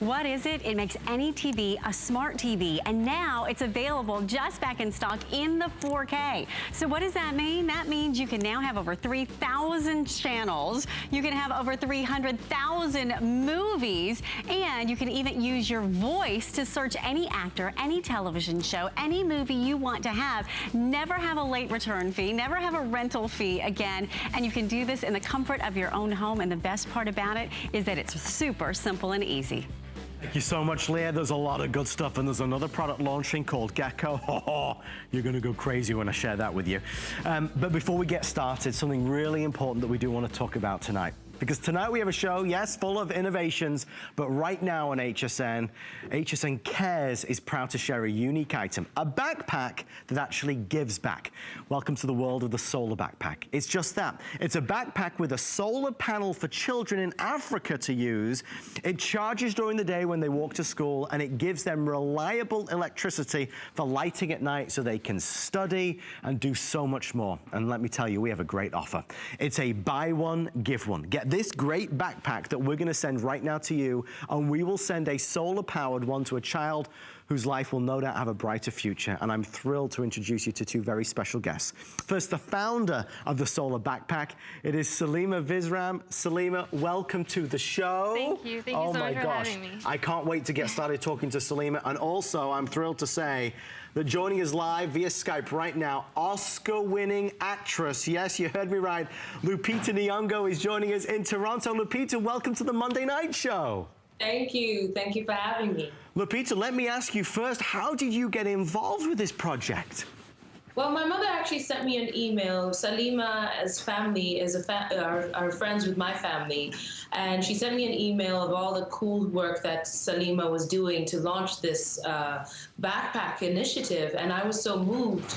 What is it? It makes any TV a smart TV, and now it's available just back in stock in the 4K. So what does that mean? That means you can now have over 3,000 channels. You can have over 300,000 movies, and you can even use your voice to search any actor, any television show, any movie you want to have. Never have a late return fee, never have a rental fee again, and you can do this in the comfort of your own home. And the best part about it is that it's super simple and easy. Thank you so much, Leah. There's a lot of good stuff, and there's another product launching called Gecko. Oh, you're going to go crazy when I share that with you. But before we get started, something really important that we do want to talk about tonight. Because tonight we have a show, yes, full of innovations, but right now on HSN Cares is proud to share a unique item, a backpack that actually gives back. Welcome to the world of the solar backpack. It's just that. It's a backpack with a solar panel for children in Africa to use. It charges during the day when they walk to school, and it gives them reliable electricity for lighting at night so they can study and do so much more. And let me tell you, we have a great offer. It's a buy one, give one. Get this great backpack that we're going to send right now to you, and we will send a solar-powered one to a child whose life will no doubt have a brighter future. And I'm thrilled to introduce you to two very special guests. First, the founder of the solar backpack. It is Salima Visram. Salima, welcome to the show. Thank you. Thank you so much for having me. I can't wait to get started talking to Salima. And also, I'm thrilled to say that joining us live via Skype right now, Oscar-winning actress, yes, you heard me right, Lupita Nyong'o is joining us in Toronto. Lupita, welcome to the Monday Night Show. Thank you. Thank you for having me. Lupita, let me ask you first, how did you get involved with this project? Well, my mother actually sent me an email. Salima's family is are friends with my family, and she sent me an email of all the cool work that Salima was doing to launch this backpack initiative, and I was so moved.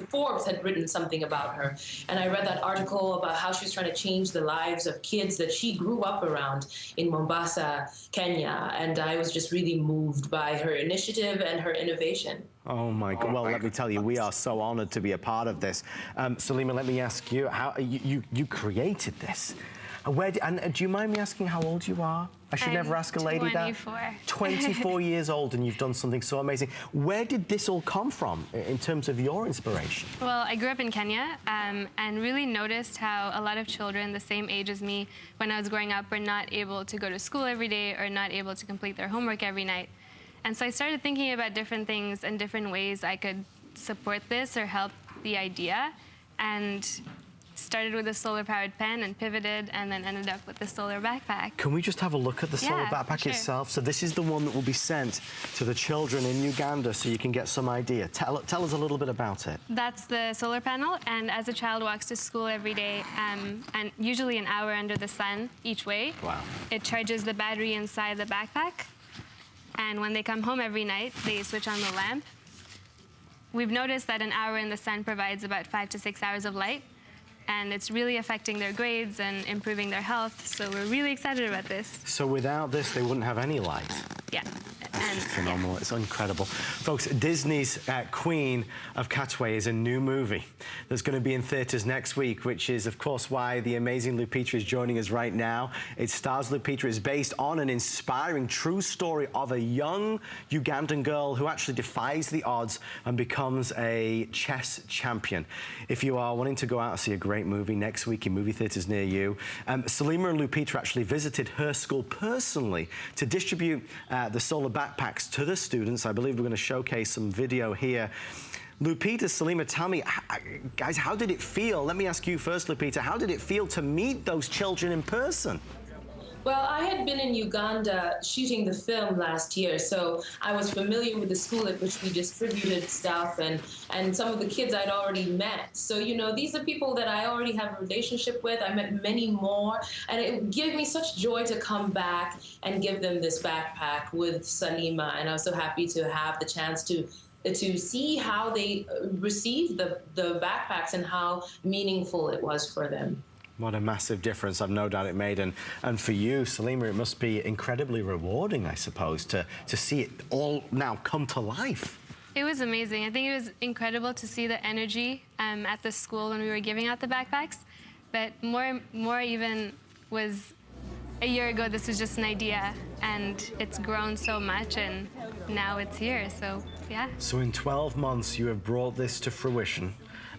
Forbes had written something about her, and I read that article about how she was trying to change the lives of kids that she grew up around in Mombasa, Kenya, and I was just really moved by her initiative and her innovation. Oh my God, well, let me tell you, we are so honored to be a part of this. Salima, let me ask you, how you created this? And do you mind me asking how old you are? I should never ask a lady 24. that. 24 years old, and you've done something so amazing. Where did this all come from in terms of your inspiration? Well, I grew up in Kenya and really noticed how a lot of children the same age as me when I was growing up were not able to go to school every day or not able to complete their homework every night. And so I started thinking about different things and different ways I could support this or help the idea, and started with a solar-powered pen and pivoted and then ended up with the solar backpack. Can we just have a look at the solar backpack sure. itself? So this is the one that will be sent to the children in Uganda so you can get some idea. Tell us a little bit about it. That's the solar panel, and as a child walks to school every day, and usually an hour under the sun each way, wow. It charges the battery inside the backpack, and when they come home every night, they switch on the lamp. We've noticed that an hour in the sun provides about 5 to 6 hours of light, and it's really affecting their grades and improving their health, so we're really excited about this. So without this, they wouldn't have any light? Yeah. It's phenomenal. It's incredible. Folks, Disney's Queen of Katwe is a new movie that's going to be in theaters next week, which is, of course, why the amazing Lupita is joining us right now. It stars Lupita. It's based on an inspiring true story of a young Ugandan girl who actually defies the odds and becomes a chess champion. If you are wanting to go out and see a great movie next week in movie theaters near you, Salima and Lupita actually visited her school personally to distribute the solar backpacks to the students. I believe we're going to showcase some video here. Lupita, Salima, tell me, guys, how did it feel? Let me ask you first, Lupita, how did it feel to meet those children in person? Well, I had been in Uganda shooting the film last year, so I was familiar with the school at which we distributed stuff, and some of the kids I'd already met. So, you know, these are people that I already have a relationship with. I met many more, and it gave me such joy to come back and give them this backpack with Salima, and I was so happy to have the chance to see how they received the backpacks and how meaningful it was for them. What a massive difference I've no doubt it made. And for you, Salima, it must be incredibly rewarding, I suppose, to see it all now come to life. It was amazing. I think it was incredible to see the energy at the school when we were giving out the backpacks. But more even was a year ago, this was just an idea, and it's grown so much, and now it's here, so yeah. So in 12 months, you have brought this to fruition,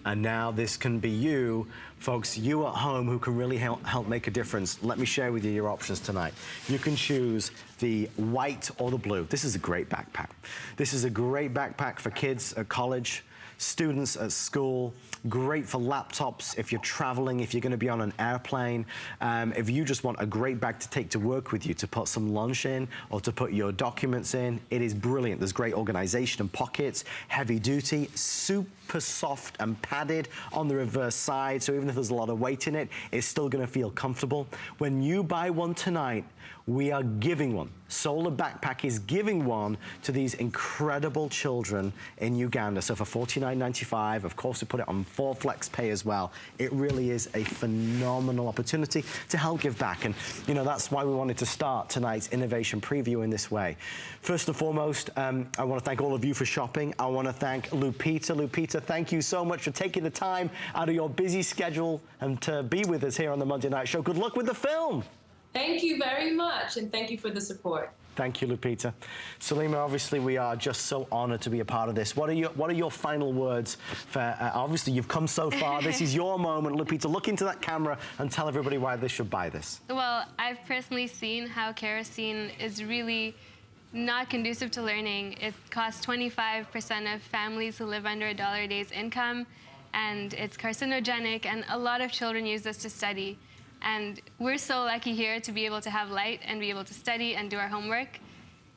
and now this can be you, folks, you at home who can really help make a difference. Let me share with you your options tonight. You can choose the white or the blue. This is a great backpack. This is a great backpack for kids at college, students at school, great for laptops if you're traveling, if you're going to be on an airplane, if you just want a great bag to take to work with you, to put some lunch in or to put your documents in. It is brilliant. There's great organization and pockets, heavy duty, super soft and padded on the reverse side, so even if there's a lot of weight in it, it's still going to feel comfortable. When you buy one tonight, we are giving one. Solar Backpack is giving one to these incredible children in Uganda. So for $49.95, of course, we put it on 4 Flex Pay as well. It really is a phenomenal opportunity to help give back. And, you know, that's why we wanted to start tonight's innovation preview in this way. First and foremost, I want to thank all of you for shopping. I want to thank Lupita. Lupita, thank you so much for taking the time out of your busy schedule and to be with us here on the Monday Night Show. Good luck with the film. Thank you very much, and thank you for the support. Thank you, Lupita. Salima, obviously, we are just so honored to be a part of this. What are your final words for, obviously, you've come so far. This is your moment. Lupita, look into that camera and tell everybody why they should buy this. Well, I've personally seen how kerosene is really not conducive to learning. It costs 25% of families who live under $1 a day's income, and it's carcinogenic, and a lot of children use this to study. And we're so lucky here to be able to have light and be able to study and do our homework.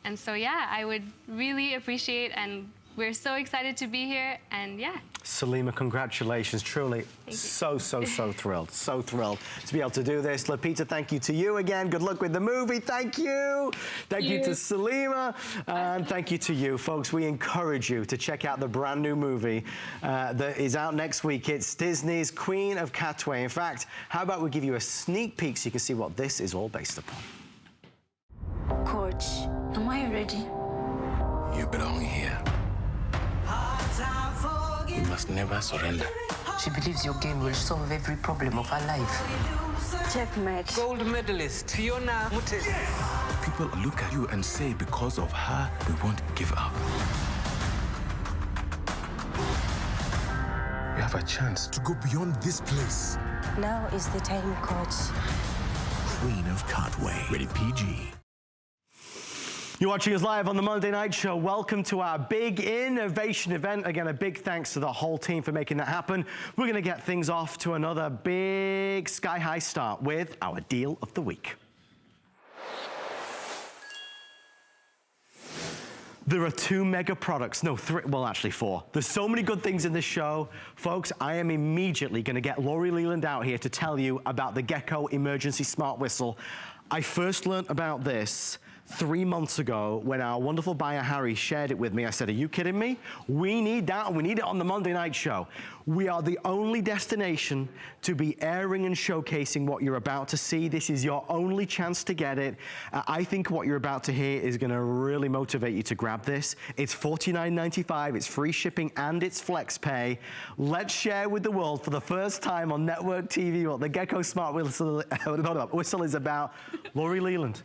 And so, yeah, I would really appreciate, and we're so excited to be here, and yeah. Salima, congratulations. Truly, so thrilled. So thrilled to be able to do this. Lupita, thank you to you again. Good luck with the movie. Thank you. Thank you to Salima. And thank you to you. Folks, we encourage you to check out the brand new movie that is out next week. It's Disney's Queen of Katwe. In fact, how about we give you a sneak peek so you can see what this is all based upon. Coach, am I ready? You belong here. You must never surrender. She believes your game will solve every problem of her life. Checkmate. Gold medalist Fiona Mutesi. People look at you and say, because of her, we won't give up. You have a chance to go beyond this place. Now is the time, Coach. Queen of Katwe. Rated PG. You're watching us live on the Monday Night Show. Welcome to our big innovation event. Again, a big thanks to the whole team for making that happen. We're going to get things off to another big sky-high start with our deal of the week. There are 2 mega products, no, 3, well, actually 4. There's so many good things in this show. Folks, I am immediately going to get Laurie Leland out here to tell you about the Gecko Emergency Smart Whistle. I first learned about this 3 months ago when our wonderful buyer Harry shared it with me. I said, are you kidding me? We need that, and we need it on the Monday Night Show. We are the only destination to be airing and showcasing what you're about to see. This is your only chance to get it. I think what you're about to hear is gonna really motivate you to grab this. It's $49.95, it's free shipping, and it's flex pay. Let's share with the world for the first time on network TV what the Gecko Smart Whistle is about. Laurie Leland.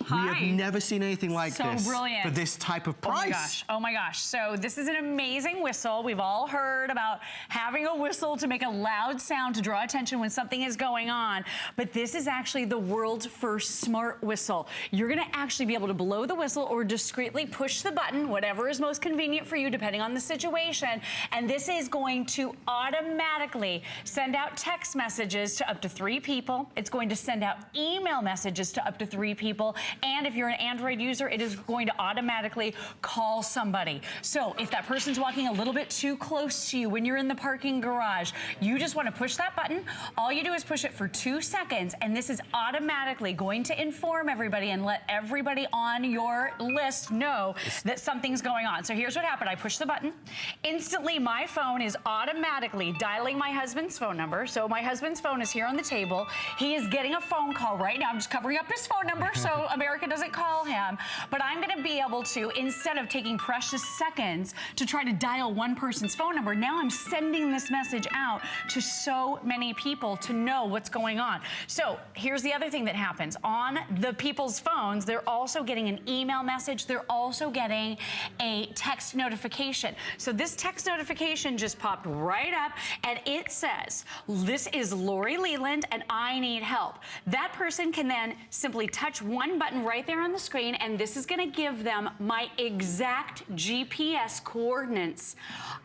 Hi. We have never seen anything like this brilliant. for this type of price. Oh my gosh. So this is an amazing whistle. We've all heard about having a whistle to make a loud sound to draw attention when something is going on. But this is actually the world's first smart whistle. You're gonna actually be able to blow the whistle or discreetly push the button, whatever is most convenient for you depending on the situation. And this is going to automatically send out text messages to up to 3 people. It's going to send out email messages to up to 3 people. And if you're an Android user, it is going to automatically call somebody. So if that person's walking a little bit too close to you when you're in the parking garage, you just want to push that button. All you do is push it for 2 seconds, and this is automatically going to inform everybody and let everybody on your list know that something's going on. So here's what happened. I pushed the button. Instantly, my phone is automatically dialing my husband's phone number. So my husband's phone is here on the table. He is getting a phone call right now. I'm just covering up his phone number so America doesn't call him, but I'm gonna be able to, instead of taking precious seconds to try to dial one person's phone number, now I'm sending this message out to so many people to know what's going on. So here's the other thing that happens. On the people's phones, they're also getting an email message. They're also getting a text notification. So this text notification just popped right up and it says, this is Lori Leland and I need help. That person can then simply touch one button right there on the screen and this is gonna give them my exact GPS coordinates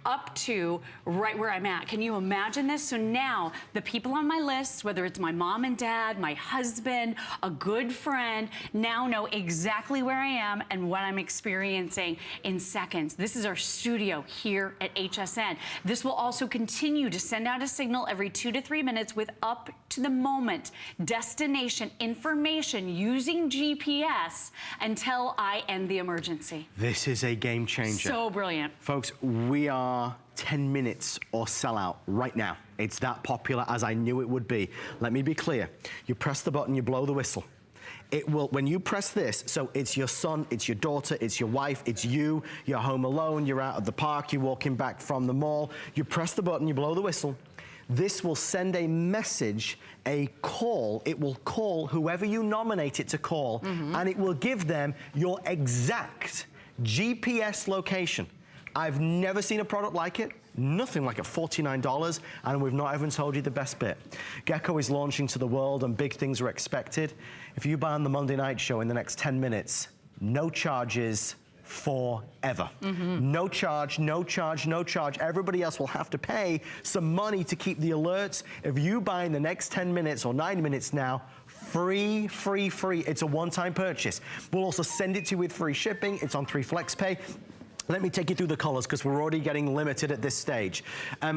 up to right where I'm at. Can you imagine this? So now the people on my list, whether it's my mom and dad, my husband, a good friend, now know exactly where I am and what I'm experiencing in seconds. This is our studio here at HSN. This will also continue to send out a signal every 2 to 3 minutes with up to the moment destination information using GPS until I end the emergency. This is a game changer. So brilliant. Folks, we are 10 minutes or sell out right now. It's that popular as I knew it would be. Let me be clear. You press the button, you blow the whistle. It will, when you press this, so it's your son, it's your daughter, it's your wife, it's you, you're home alone, you're out at the park, you're walking back from the mall, you press the button, you blow the whistle. This will send a message, a call. It will call whoever you nominate it to call, and it will give them your exact GPS location. I've never seen a product like it. Nothing like it, $49, and we've not even told you the best bit. Gecko is launching to the world and big things are expected. If you buy on the Monday Night Show in the next 10 minutes, no charges forever. No charge, no charge, no charge. Everybody else will have to pay some money to keep the alerts. If you buy in the next 10 minutes or 9 minutes now, free, free, free. It's a one-time purchase. We'll also send it to you with free shipping. It's on 3 FlexPay. Let me take you through the colors because we're already getting limited at this stage.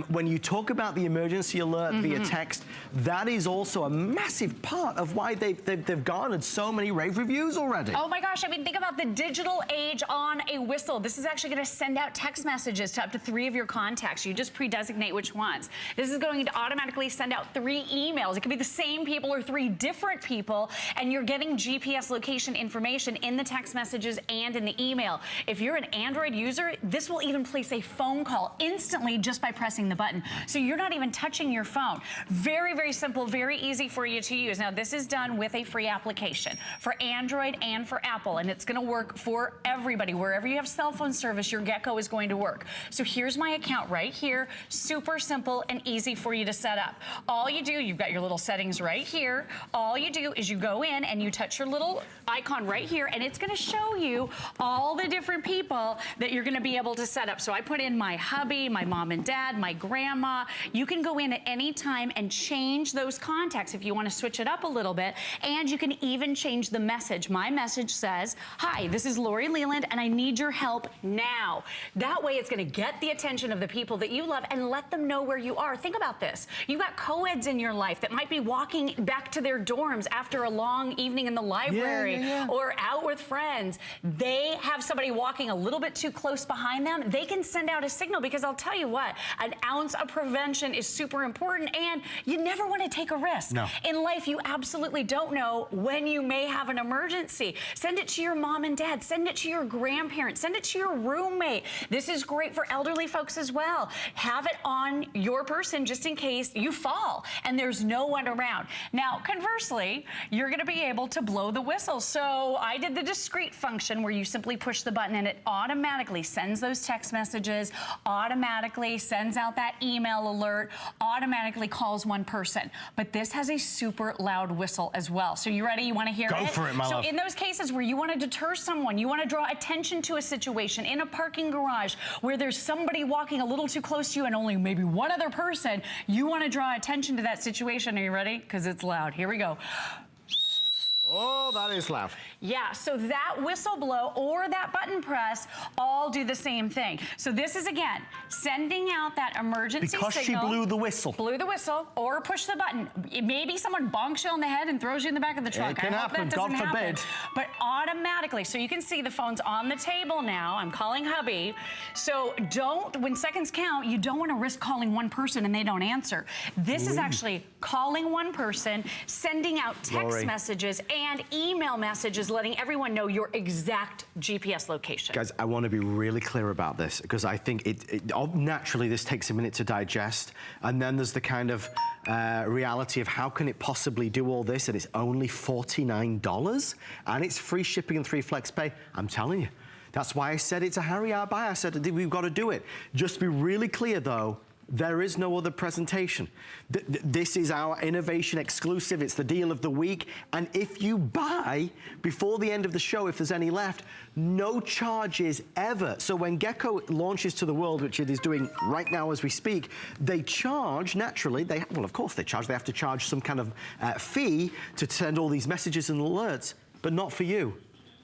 When you talk about the emergency alert via text, that is also a massive part of why they've garnered so many rave reviews already. Oh my gosh, I mean, think about the digital age on a whistle. This is actually gonna send out text messages to up to 3 of your contacts. You just pre-designate which ones. This is going to automatically send out 3 emails. It could be the same people or 3 different people, and you're getting GPS location information in the text messages and in the email. If you're an Android user, this will even place a phone call instantly just by pressing the button. So you're not even touching your phone. Very, very simple, very easy for you to use. Now, this is done with a free application for Android and for Apple, and it's gonna work for everybody. Wherever you have cell phone service, your Gecko is going to work. So here's my account right here. Super simple and easy for you to set up. All you do, you've got your little settings right here. All you do is you go in and you touch your little icon right here, and it's gonna show you all the different people that you're gonna be able to set up. So I put in my hubby, my mom and dad, my grandma. You can go in at any time and change those contacts if you want to switch it up a little bit. And you can even change the message. My message says, hi, this is Lori Leland and I need your help now. That way it's going to get the attention of the people that you love and let them know where you are. Think about this. You've got co-eds in your life that might be walking back to their dorms after a long evening in the library or out with friends. They have somebody walking a little bit too close behind them. They can send out a signal, because I'll tell you what, an ounce of prevention is super important, and you never want to take a risk. No. In life, you absolutely don't know when you may have an emergency. Send it to your mom and dad. Send it to your grandparents. Send it to your roommate. This is great for elderly folks as well. Have it on your person just in case you fall and there's no one around. Now, conversely, you're going to be able to blow the whistle. So I did the discreet function where you simply push the button and it automatically sends those text messages, automatically sends out that email alert, automatically calls one person. But this has a super loud whistle as well. So you ready? You want to hear it? Go for it, my love. So in those cases where you want to deter someone, you want to draw attention to a situation in a parking garage where there's somebody walking a little too close to you and only maybe one other person, you want to draw attention to that situation. Are you ready? Because it's loud. Here we go. Oh, that is loud. Yeah, so that whistle blow or that button press all do the same thing. So this is, again, sending out that emergency Because signal. she blew the whistle. Blew the whistle or push the button. Maybe someone bonks you on the head and throws you in the back of the truck. It can happen, that God doesn't forbid. happen. But automatically, so you can see the phone's on the table now. I'm calling hubby. So when seconds count, you don't want to risk calling one person and they don't answer. This is actually calling one person, sending out text Lori. messages, and email messages letting everyone know your exact GPS location. Guys, I want to be really clear about this because I think naturally this takes a minute to digest, and then there's the kind of reality of how can it possibly do all this, and it's only $49 and it's free shipping and 3 flex pay. I'm telling you, that's why I said it's a hurry our buy. I said we've got to do it. Just to be really clear though, there is no other presentation. This is our innovation exclusive. It's the deal of the week. And if you buy before the end of the show, if there's any left, no charges ever. So when Gecko launches to the world, which it is doing right now as we speak, they charge, naturally, well, of course they charge. They have to charge some kind of fee to send all these messages and alerts, but not for you.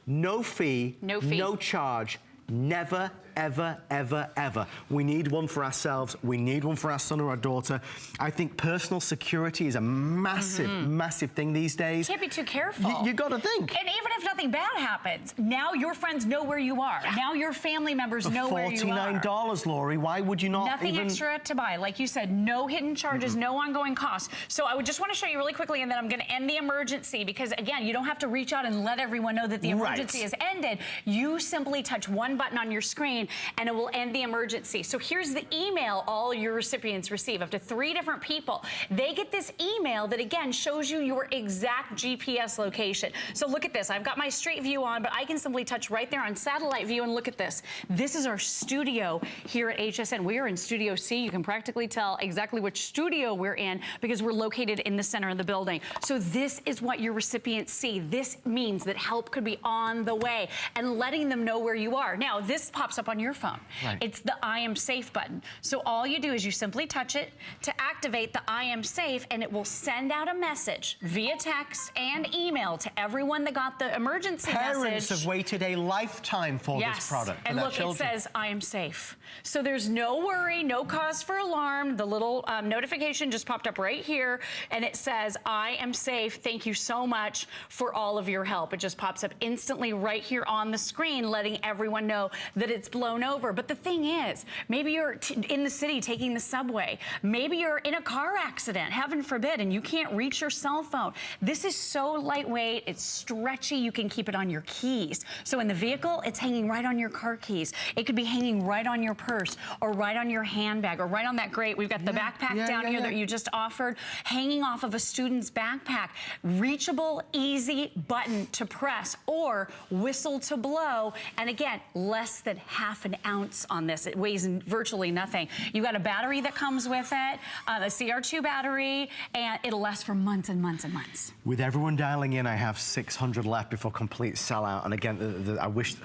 No fee, no charge. Never, ever, ever, ever. We need one for ourselves. We need one for our son or our daughter. I think personal security is a massive, massive thing these days. You can't be too careful. You got to think. And even if nothing bad happens, now your friends know where you are. Yeah. Now your family members know where you are. $49, Lori. Why would you not Nothing extra to buy. Like you said, no hidden charges, no ongoing costs. So I would just want to show you really quickly, and then I'm going to end the emergency because, again, you don't have to reach out and let everyone know that the emergency is ended. You simply touch one button on your screen and it will end the emergency. So here's the email all your recipients receive, up to 3 different people. They get this email that, again, shows you your exact GPS location. So look at this. I've got my street view on, but I can simply touch right there on satellite view and look at this. This is our studio here at HSN. We are in Studio C. You can practically tell exactly which studio we're in because we're located in the center of the building. So this is what your recipients see. This means that help could be on the way and letting them know where you are. Now, this pops up on your phone. Right. It's the I am safe button. So all you do is you simply touch it to activate the I am safe, and it will send out a message via text and email to everyone that got the emergency message. Parents have waited a lifetime for this product. And look, it says I am safe. So there's no worry, no cause for alarm. The little notification just popped up right here, and it says I am safe. Thank you so much for all of your help. It just pops up instantly right here on the screen, letting everyone know that it's blown over. But the thing is, maybe you're in the city taking the subway. Maybe you're in a car accident, heaven forbid, and you can't reach your cell phone. This is so lightweight, it's stretchy, you can keep it on your keys. So in the vehicle, it's hanging right on your car keys. It could be hanging right on your purse or right on your handbag or right on that grate. We've got the backpack down here that you just offered, hanging off of a student's backpack. Reachable, easy button to press or whistle to blow. And again, less than half an ounce on this. It weighs virtually nothing. You got a battery that comes with it, a CR2 battery, and it'll last for months and months and months. With everyone dialing in, I have 600 left before complete sellout. And again, I wish,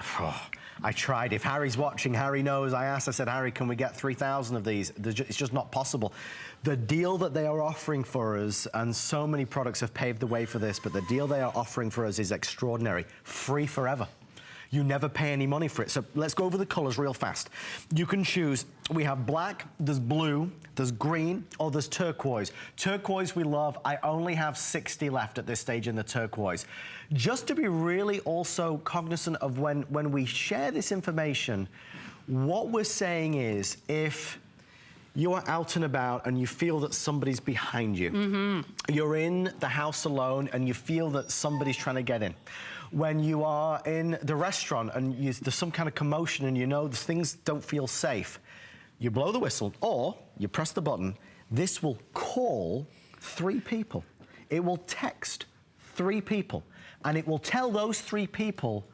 I tried. If Harry's watching, Harry knows. I said, Harry, can we get 3,000 of these? It's just not possible. The deal that they are offering for us, and so many products have paved the way for this, but the deal they are offering for us is extraordinary. Free forever. You never pay any money for it. So let's go over the colors real fast. You can choose. We have black, there's blue, there's green, or there's turquoise. Turquoise we love. I only have 60 left at this stage in the turquoise. Just to be really also cognizant of when we share this information, what we're saying is if you are out and about and you feel that somebody's behind you, you're in the house alone and you feel that somebody's trying to get in. When you are in the restaurant and there's some kind of commotion and you know things don't feel safe, you blow the whistle or you press the button. This will call 3 people. It will text 3 people, and it will tell those 3 people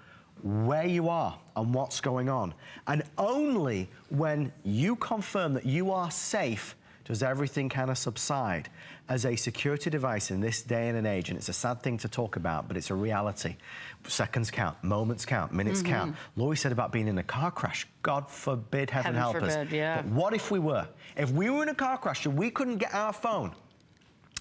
where you are and what's going on. And only when you confirm that you are safe does everything kind of subside. As a security device in this day and an age, and it's a sad thing to talk about, but it's a reality. Seconds count, moments count, minutes count. Lori said about being in a car crash. God forbid, heaven help us. But what if we were? If we were in a car crash and we couldn't get our phone,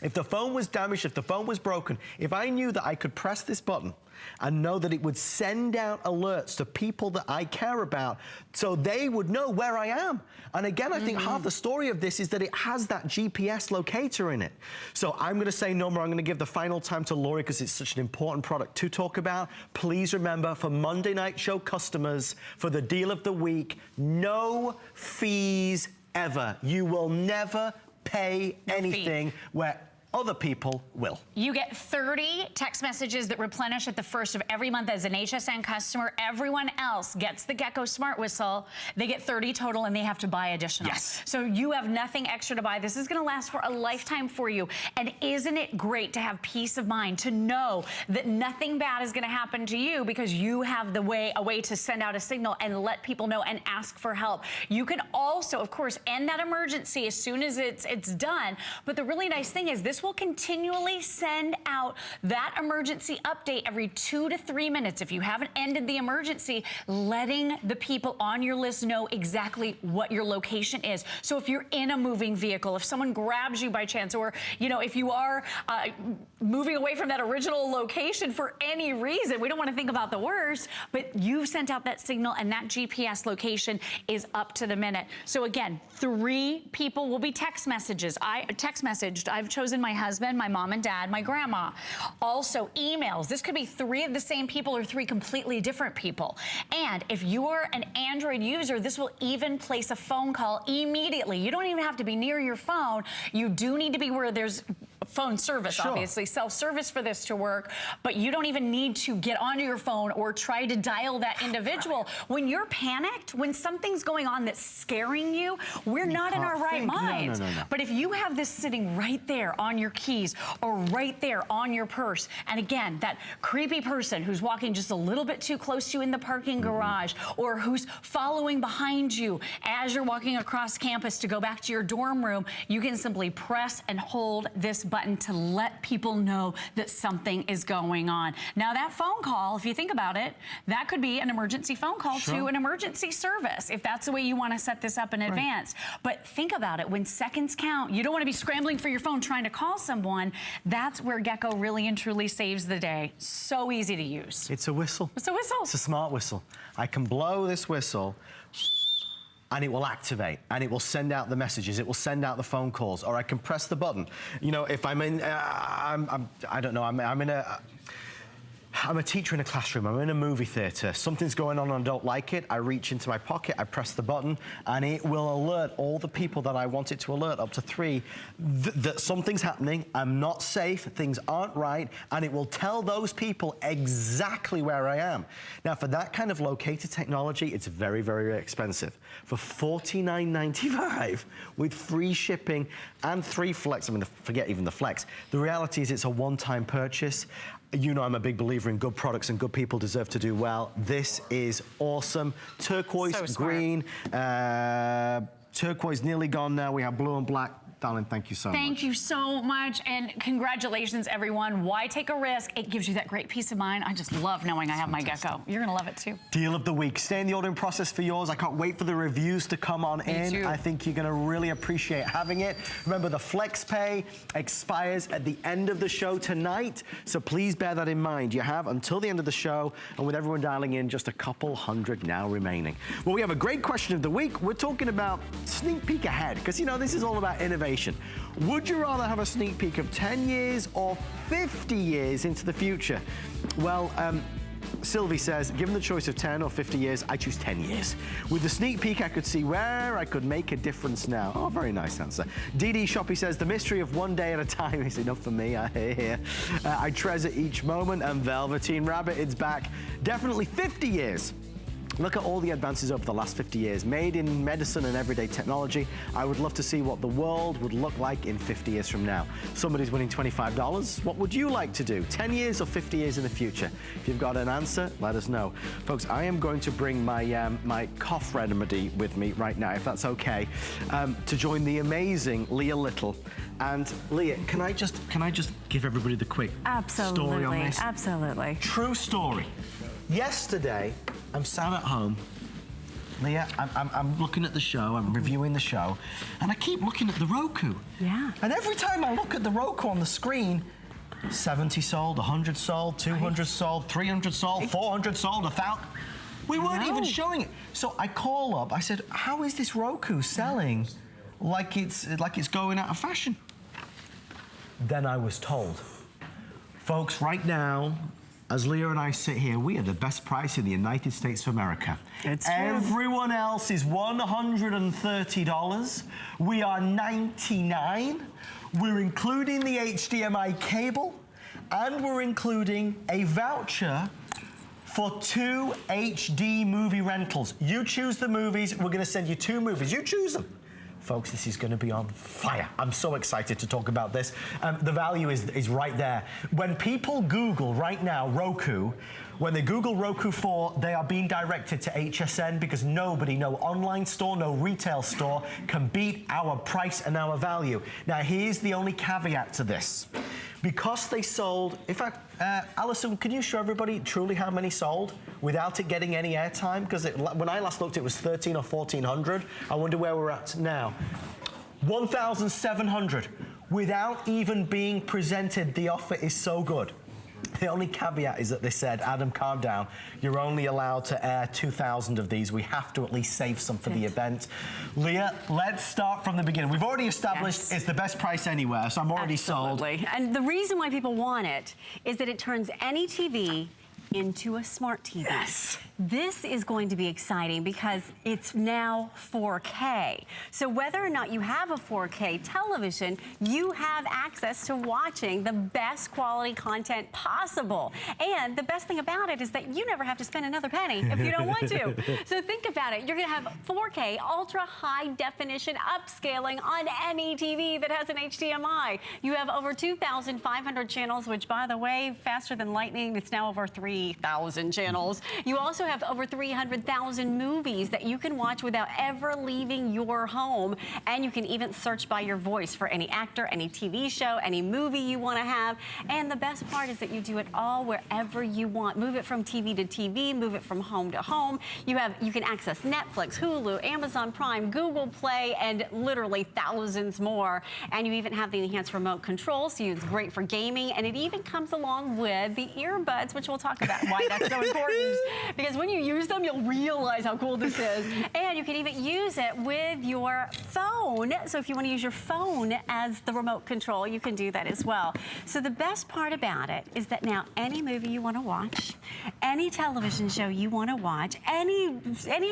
if the phone was damaged, if the phone was broken, if I knew that I could press this button and know that it would send out alerts to people that I care about so they would know where I am. And again, I think half the story of this is that it has that GPS locator in it. So I'm going to say no more. I'm going to give the final time to Lori because it's such an important product to talk about. Please remember, for Monday Night Show customers, for the deal of the week, no fees ever. You will never pay anything where other people will. You get 30 text messages that replenish at the first of every month as an HSN customer. Everyone else gets the Gecko Smart Whistle. They get 30 total and they have to buy additional. Yes. So you have nothing extra to buy. This is gonna last for a lifetime for you. And isn't it great to have peace of mind, to know that nothing bad is gonna happen to you because you have a way to send out a signal and let people know and ask for help. You can also, of course, end that emergency as soon as it's done. But the really nice thing is this will continually send out that emergency update every 2 to 3 minutes. If you haven't ended the emergency, letting the people on your list know exactly what your location is. So if you're in a moving vehicle, if someone grabs you by chance, or if you are moving away from that original location for any reason, we don't want to think about the worst, but you've sent out that signal and that GPS location is up to the minute. So again, 3 people will be text messaged. I've chosen my husband, my mom and dad, my grandma. Also emails. This could be 3 of the same people or 3 completely different people. And if you're an Android user, this will even place a phone call immediately. You don't even have to be near your phone. You do need to be where there's phone service, sure. Obviously, self-service for this to work, but you don't even need to get onto your phone or try to dial that individual. When you're panicked, when something's going on that's scaring you, we're not in our right minds. No. But if you have this sitting right there on your keys or right there on your purse, and again, that creepy person who's walking just a little bit too close to you in the parking garage, or who's following behind you as you're walking across campus to go back to your dorm room, you can simply press and hold this button to let people know that something is going on. Now that phone call, if you think about it, that could be an emergency phone call to an emergency service, if that's the way you want to set this up in advance. But think about it, when seconds count, you don't want to be scrambling for your phone trying to call someone. That's where Gecko really and truly saves the day. So easy to use. It's a whistle. It's a whistle. It's a smart whistle. I can blow this whistle and it will activate, and it will send out the messages, it will send out the phone calls, or I can press the button. If I'm in, I don't know, I'm a teacher in a classroom, I'm in a movie theater, something's going on and I don't like it, I reach into my pocket, I press the button, and it will alert all the people that I want it to alert, up to 3, that something's happening, I'm not safe, things aren't right, and it will tell those people exactly where I am. Now, for that kind of locator technology, it's very, very expensive. For $49.95 with free shipping and 3 flex, forget even the flex, the reality is it's a one-time purchase. I'm a big believer in good products and good people deserve to do well. This is awesome. Turquoise, so green, turquoise nearly gone now. We have blue and black. Darling, thank you so much. Thank you so much, and congratulations, everyone. Why take a risk? It gives you that great peace of mind. I just love knowing I have my Gecko. You're gonna love it too. Deal of the week. Stay in the ordering process for yours. I can't wait for the reviews to come on in. Too. I think you're gonna really appreciate having it. Remember, the Flex Pay expires at the end of the show tonight, so please bear that in mind. You have until the end of the show, and with everyone dialing in, just a couple hundred now remaining. Well, we have a great question of the week. We're talking about sneak peek ahead, because this is all about innovation. Would you rather have a sneak peek of 10 years or 50 years into the future? Well, Sylvie says, given the choice of 10 or 50 years, I choose 10 years. With the sneak peek, I could see where I could make a difference now. Oh, very nice answer. DD Shoppy says, the mystery of one day at a time is enough for me. I hear. I treasure each moment. And Velveteen Rabbit, it's back. Definitely 50 years. Look at all the advances over the last 50 years, made in medicine and everyday technology. I would love to see what the world would look like in 50 years from now. Somebody's winning $25. What would you like to do? 10 years or 50 years in the future? If you've got an answer, let us know. Folks, I am going to bring my my cough remedy with me right now, if that's okay, to join the amazing Leah Little. And Leah, can I just give everybody the quick story on this? Absolutely. True story. Yesterday, I'm sat at home. Leah, I'm looking at the show, I'm reviewing the show, and I keep looking at the Roku. Yeah. And every time I look at the Roku on the screen, 70 sold, 100 sold, 200 sold, 300 sold, 400 sold, 1,000. We weren't even showing it. So I call up, I said, how is this Roku selling like it's going out of fashion? Then I was told, folks, right now, as Leah and I sit here, we are the best price in the United States of America. It's true. Everyone else is $130. We are $99. We're including the HDMI cable, and we're including a voucher for 2 HD movie rentals. You choose the movies, we're gonna send you 2 movies. You choose them. Folks, this is going to be on fire. I'm so excited to talk about this. The value is right there. When people Google right now Roku, when they Google Roku 4, they are being directed to HSN because nobody, no online store, no retail store can beat our price and our value. Now, here's the only caveat to this. Because they sold, in fact, Alison, can you show everybody truly how many sold without it getting any airtime? Because when I last looked, it was 13 or 1,400. I wonder where we're at now. 1,700 without even being presented. The offer is so good. The only caveat is that they said, Adam, calm down. You're only allowed to air 2,000 of these. We have to at least save some for the event. Leah, let's start from the beginning. We've already established it's the best price anywhere, so I'm already sold. And the reason why people want it is that it turns any TV into a smart TV. Yes. This is going to be exciting because it's now 4K. So whether or not you have a 4K television, you have access to watching the best quality content possible. And the best thing about it is that you never have to spend another penny if you don't want to. So think about it. You're gonna have 4K, ultra high definition upscaling on any TV that has an HDMI. You have over 2,500 channels, which by the way, faster than lightning, it's now over 3,000 channels. You also have over 300,000 movies that you can watch without ever leaving your home. And you can even search by your voice for any actor, any TV show, any movie you want to have. And the best part is that you do it all wherever you want. Move it from TV to TV, move it from home to home. You can access Netflix, Hulu, Amazon Prime, Google Play, and literally thousands more. And you even have the enhanced remote control, so it's great for gaming. And it even comes along with the earbuds, which we'll talk about why that's so important. Because when you use them, you'll realize how cool this is. And you can even use it with your phone. So if you want to use your phone as the remote control, you can do that as well. So the best part about it is that now any movie you want to watch, any television show you want to watch, any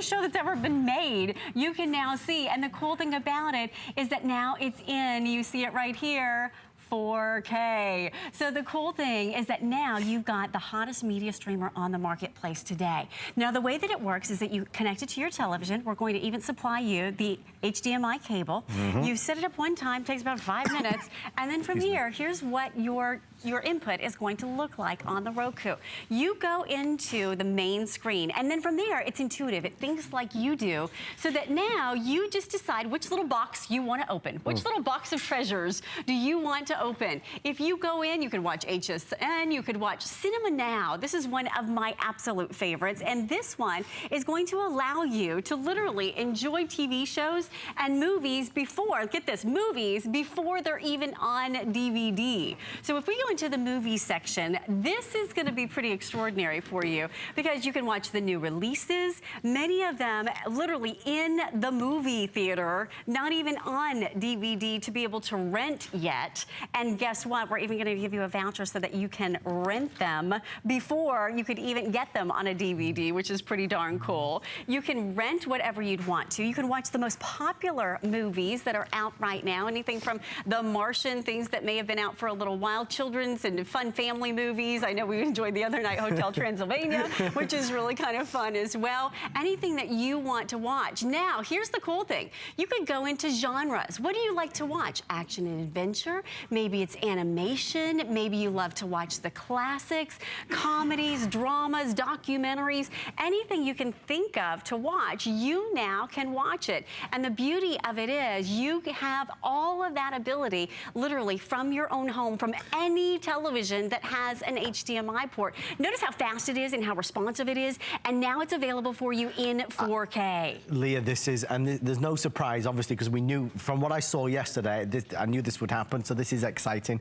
show that's ever been made, you can now see. And the cool thing about it is that now it's in, you see it right here, 4K. So the cool thing is that now you've got the hottest media streamer on the marketplace today. Now the way that it works is that you connect it to your television. We're going to even supply you the HDMI cable. You set it up one time, takes about 5 minutes, and then from here, here's what your input is going to look like on the Roku. You go into the main screen, and then from there, it's intuitive. It thinks like you do, so that now you just decide which little box you want to open. Which little box of treasures do you want to open? If you go in, you can watch HSN, you could watch Cinema Now. This is one of my absolute favorites, and this one is going to allow you to literally enjoy TV shows and movies before, get this, movies before they're even on DVD. So if we go into the movie section, this is going to be pretty extraordinary for you because you can watch the new releases, many of them literally in the movie theater, not even on DVD to be able to rent yet. And guess what? We're even going to give you a voucher so that you can rent them before you could even get them on a DVD, which is pretty darn cool. You can rent whatever you'd want to. You can watch the most popular movies that are out right now, anything from The Martian, things that may have been out for a little while, children's and fun family movies. I know we enjoyed the other night Hotel Transylvania, which is really kind of fun as well. Anything that you want to watch. Now, here's the cool thing. You could go into genres. What do you like to watch? Action and adventure? Maybe it's animation. Maybe you love to watch the classics, comedies, dramas, documentaries, anything you can think of to watch, you now can watch it. And the beauty of it is you have all of that ability literally from your own home, from any television that has an HDMI port. Notice how fast it is and how responsive it is. And now it's available for you in 4K. Leah, this is, and there's no surprise, obviously, because we knew from what I saw yesterday, I knew this would happen, so this is exciting.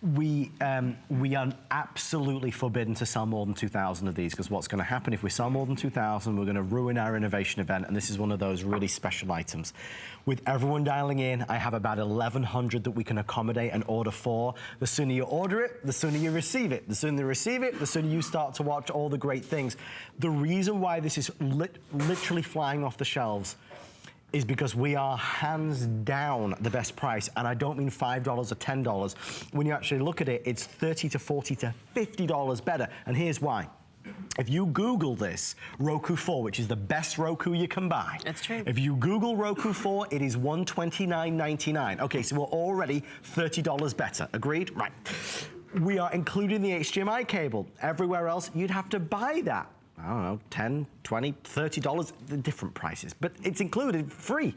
We are absolutely forbidden to sell more than 2,000 of these, because what's going to happen if we sell more than 2,000, we're going to ruin our innovation event, and this is one of those really special items. With everyone dialing in, I have about 1,100 that we can accommodate and order for. The sooner you order it, the sooner you receive it. The sooner you receive it, the sooner you start to watch all the great things. The reason why this is literally flying off the shelves is because we are hands down the best price, and I don't mean $5 or $10. When you actually look at it, it's $30 to $40 to $50 better, and here's why. If you Google this, Roku 4, which is the best Roku you can buy. That's true. If you Google Roku 4, it is $129.99. Okay, so we're already $30 better. Agreed? Right. We are including the HDMI cable. Everywhere else, you'd have to buy that. I don't know, $10, $20, $30, the different prices. But it's included free.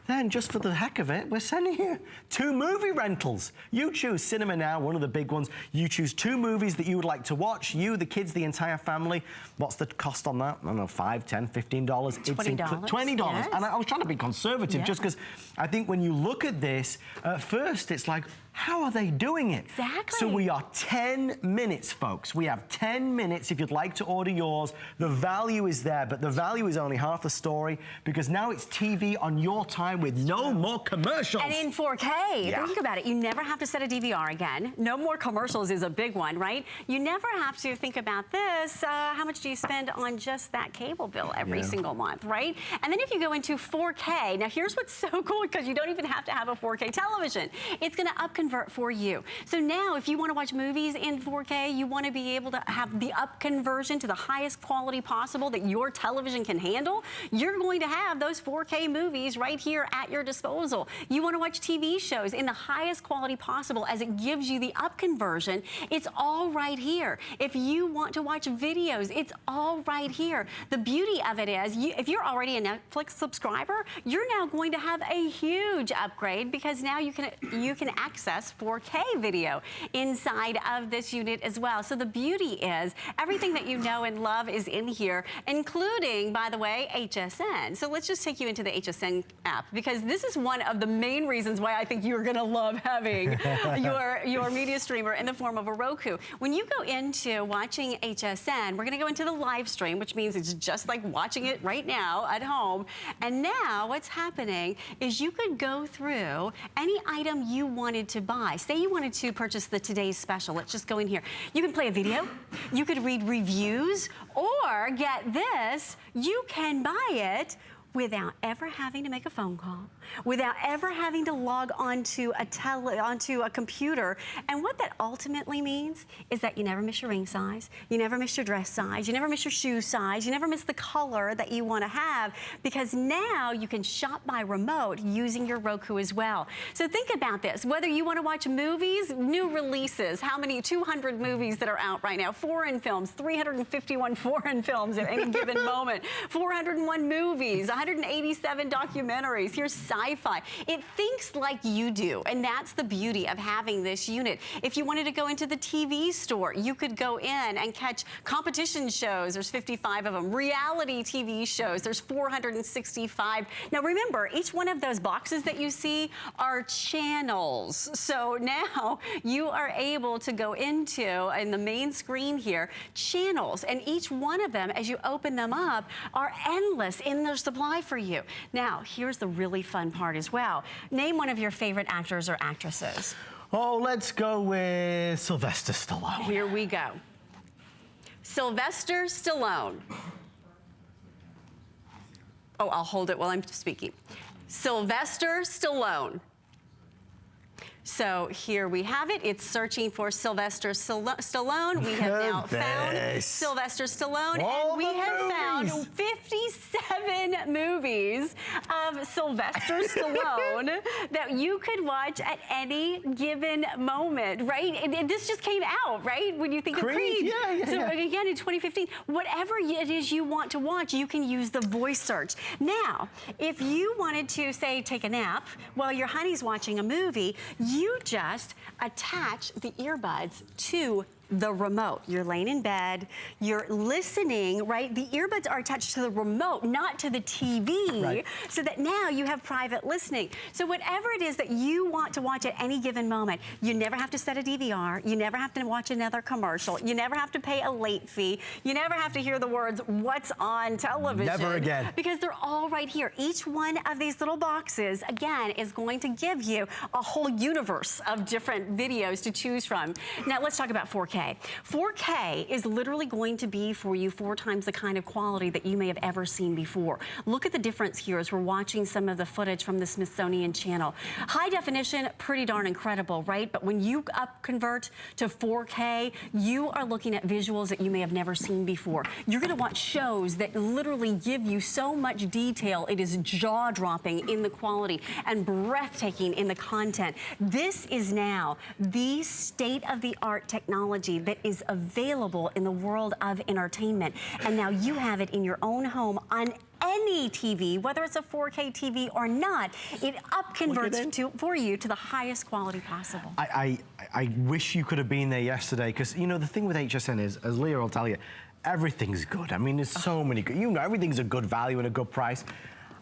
Then, just for the heck of it, we're sending you 2 movie rentals. You choose Cinema Now, one of the big ones. You choose 2 movies that you would like to watch. You, the kids, the entire family. What's the cost on that? I don't know, $5, $10, $15? $20. $20. Yes. And I was trying to be conservative just because I think when you look at this, at first it's like, how are they doing it? Exactly. So we are 10 minutes, folks. We have 10 minutes if you'd like to order yours. The value is there, but the value is only half the story because now it's TV on your time with no more commercials. And in 4K, Yeah. think about it. You never have to set a DVR again. No more commercials is a big one, right? You never have to think about this. How much do you spend on just that cable bill every single month, right? And then if you go into 4K, now here's what's so cool because you don't even have to have a 4K television. It's going to upconvert for you. So now if you want to watch movies in 4K, you want to be able to have the up conversion to the highest quality possible that your television can handle, you're going to have those 4K movies right here at your disposal. You want to watch TV shows in the highest quality possible as it gives you the up conversion, it's all right here. If you want to watch videos, it's all right here. The beauty of it is, if you're already a Netflix subscriber, you're now going to have a huge upgrade because now you can access 4K video inside of this unit as well. So the beauty is everything that you know and love is in here, including, by the way, HSN. So let's just take you into the HSN app because this is one of the main reasons why I think you're going to love having your media streamer in the form of a Roku. When you go into watching HSN, we're going to go into the live stream, which means it's just like watching it right now at home. And now what's happening is you could go through any item you wanted to buy. Say you wanted to purchase the Today's Special. Let's just go in here. You can play a video, you could read reviews, or get this, you can buy it without ever having to make a phone call, without ever having to log onto a computer. And what that ultimately means is that you never miss your ring size, you never miss your dress size, you never miss your shoe size, you never miss the color that you want to have, because now you can shop by remote using your Roku as well. So think about this, whether you want to watch movies, new releases, how many, 200 movies that are out right now, foreign films, 351 foreign films at any given moment, 401 movies, 187 documentaries, here's sci-fi. It thinks like you do, and that's the beauty of having this unit. If you wanted to go into the TV store, you could go in and catch competition shows, there's 55 of them, reality TV shows, there's 465. Now remember, each one of those boxes that you see are channels. So now you are able to go into, in the main screen here, channels, and each one of them, as you open them up, are endless in their supply for you. Now, here's the really fun part as well. Name one of your favorite actors or actresses. Oh, let's go with Sylvester Stallone. Here we go. Sylvester Stallone. Oh, I'll hold it while I'm speaking. Sylvester Stallone. So here we have it. It's searching for Sylvester Stallone. We have now found Sylvester Stallone, and we have found 57 movies of Sylvester Stallone that you could watch at any given moment, right? And this just came out, right? When you think of Creed. So again, in 2015, whatever it is you want to watch, you can use the voice search. Now, if you wanted to, say, take a nap while your honey's watching a movie, you just attach the earbuds to the remote. You're laying in bed, you're listening, right? The earbuds are attached to the remote, not to the TV, so that now you have private listening. So whatever it is that you want to watch at any given moment, you never have to set a DVR, you never have to watch another commercial, you never have to pay a late fee, you never have to hear the words, what's on television? Never again. Because they're all right here. Each one of these little boxes, again, is going to give you a whole universe of different videos to choose from. Now let's talk about 4K. 4K. 4K is literally going to be for you 4 times the kind of quality that you may have ever seen before. Look at the difference here as we're watching some of the footage from the Smithsonian Channel. High definition, pretty darn incredible, right? But when you convert to 4K, you are looking at visuals that you may have never seen before. You're going to watch shows that literally give you so much detail. It is jaw-dropping in the quality and breathtaking in the content. This is now the state-of-the-art technology that is available in the world of entertainment. And now you have it in your own home on any TV, whether it's a 4K TV or not. It converts for you to the highest quality possible. I wish you could have been there yesterday, because, you know, the thing with HSN is, as Leah will tell you, everything's good. I mean, there's so many good, you know, everything's a good value and a good price.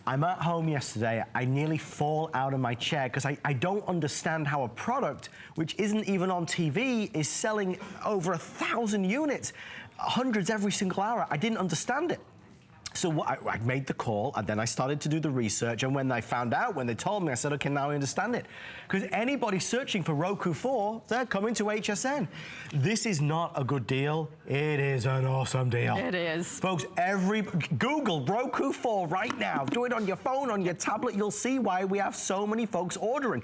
I'm at home yesterday, I nearly fall out of my chair because I don't understand how a product, which isn't even on TV, is selling over 1,000 units, hundreds every single hour. I didn't understand it. So I made the call, and then I started to do the research, and when I found out, when they told me, I said, okay, now I understand it. Because anybody searching for Roku 4, they're coming to HSN. This is not a good deal. It is an awesome deal. It is. Folks, Google Roku 4 right now. Do it on your phone, on your tablet. You'll see why we have so many folks ordering.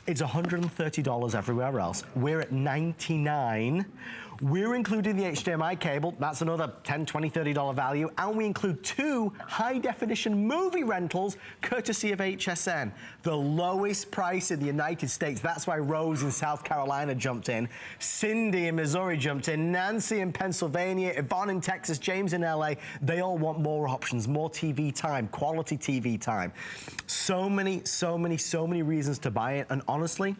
It's $130 everywhere else. We're at $99. We're including the HDMI cable. That's another $10, $20, $30 value. And we include 2 high-definition movie rentals, courtesy of HSN. The lowest price in the United States. That's why Rose in South Carolina jumped in. Cindy in Missouri jumped in. Nancy in Pennsylvania. Yvonne in Texas. James in LA. They all want more options, more TV time, quality TV time. So many reasons to buy it. And honestly,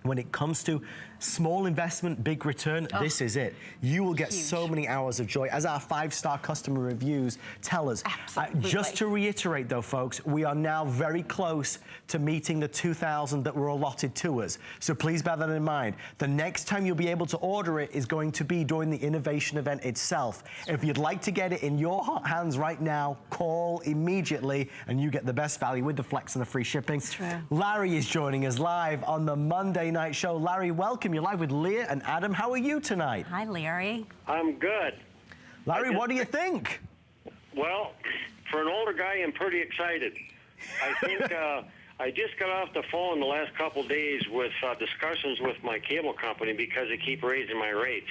when it comes to small investment, big return, this is it. You will get so many hours of joy, as our 5-star customer reviews tell us. Absolutely. Just to reiterate, though, folks, we are now very close to meeting the 2,000 that were allotted to us. So please bear that in mind. The next time you'll be able to order it is going to be during the innovation event itself. If you'd like to get it in your hands right now, call immediately, and you get the best value with the flex and the free shipping. That's true. Larry is joining us live on the Monday Night Show. Larry, welcome. You're live with Leah and Adam. How are you tonight? Hi, Larry. I'm good. Larry, what do you think? Well, for an older guy, I'm pretty excited. I think I just got off the phone the last couple days with discussions with my cable company because they keep raising my rates.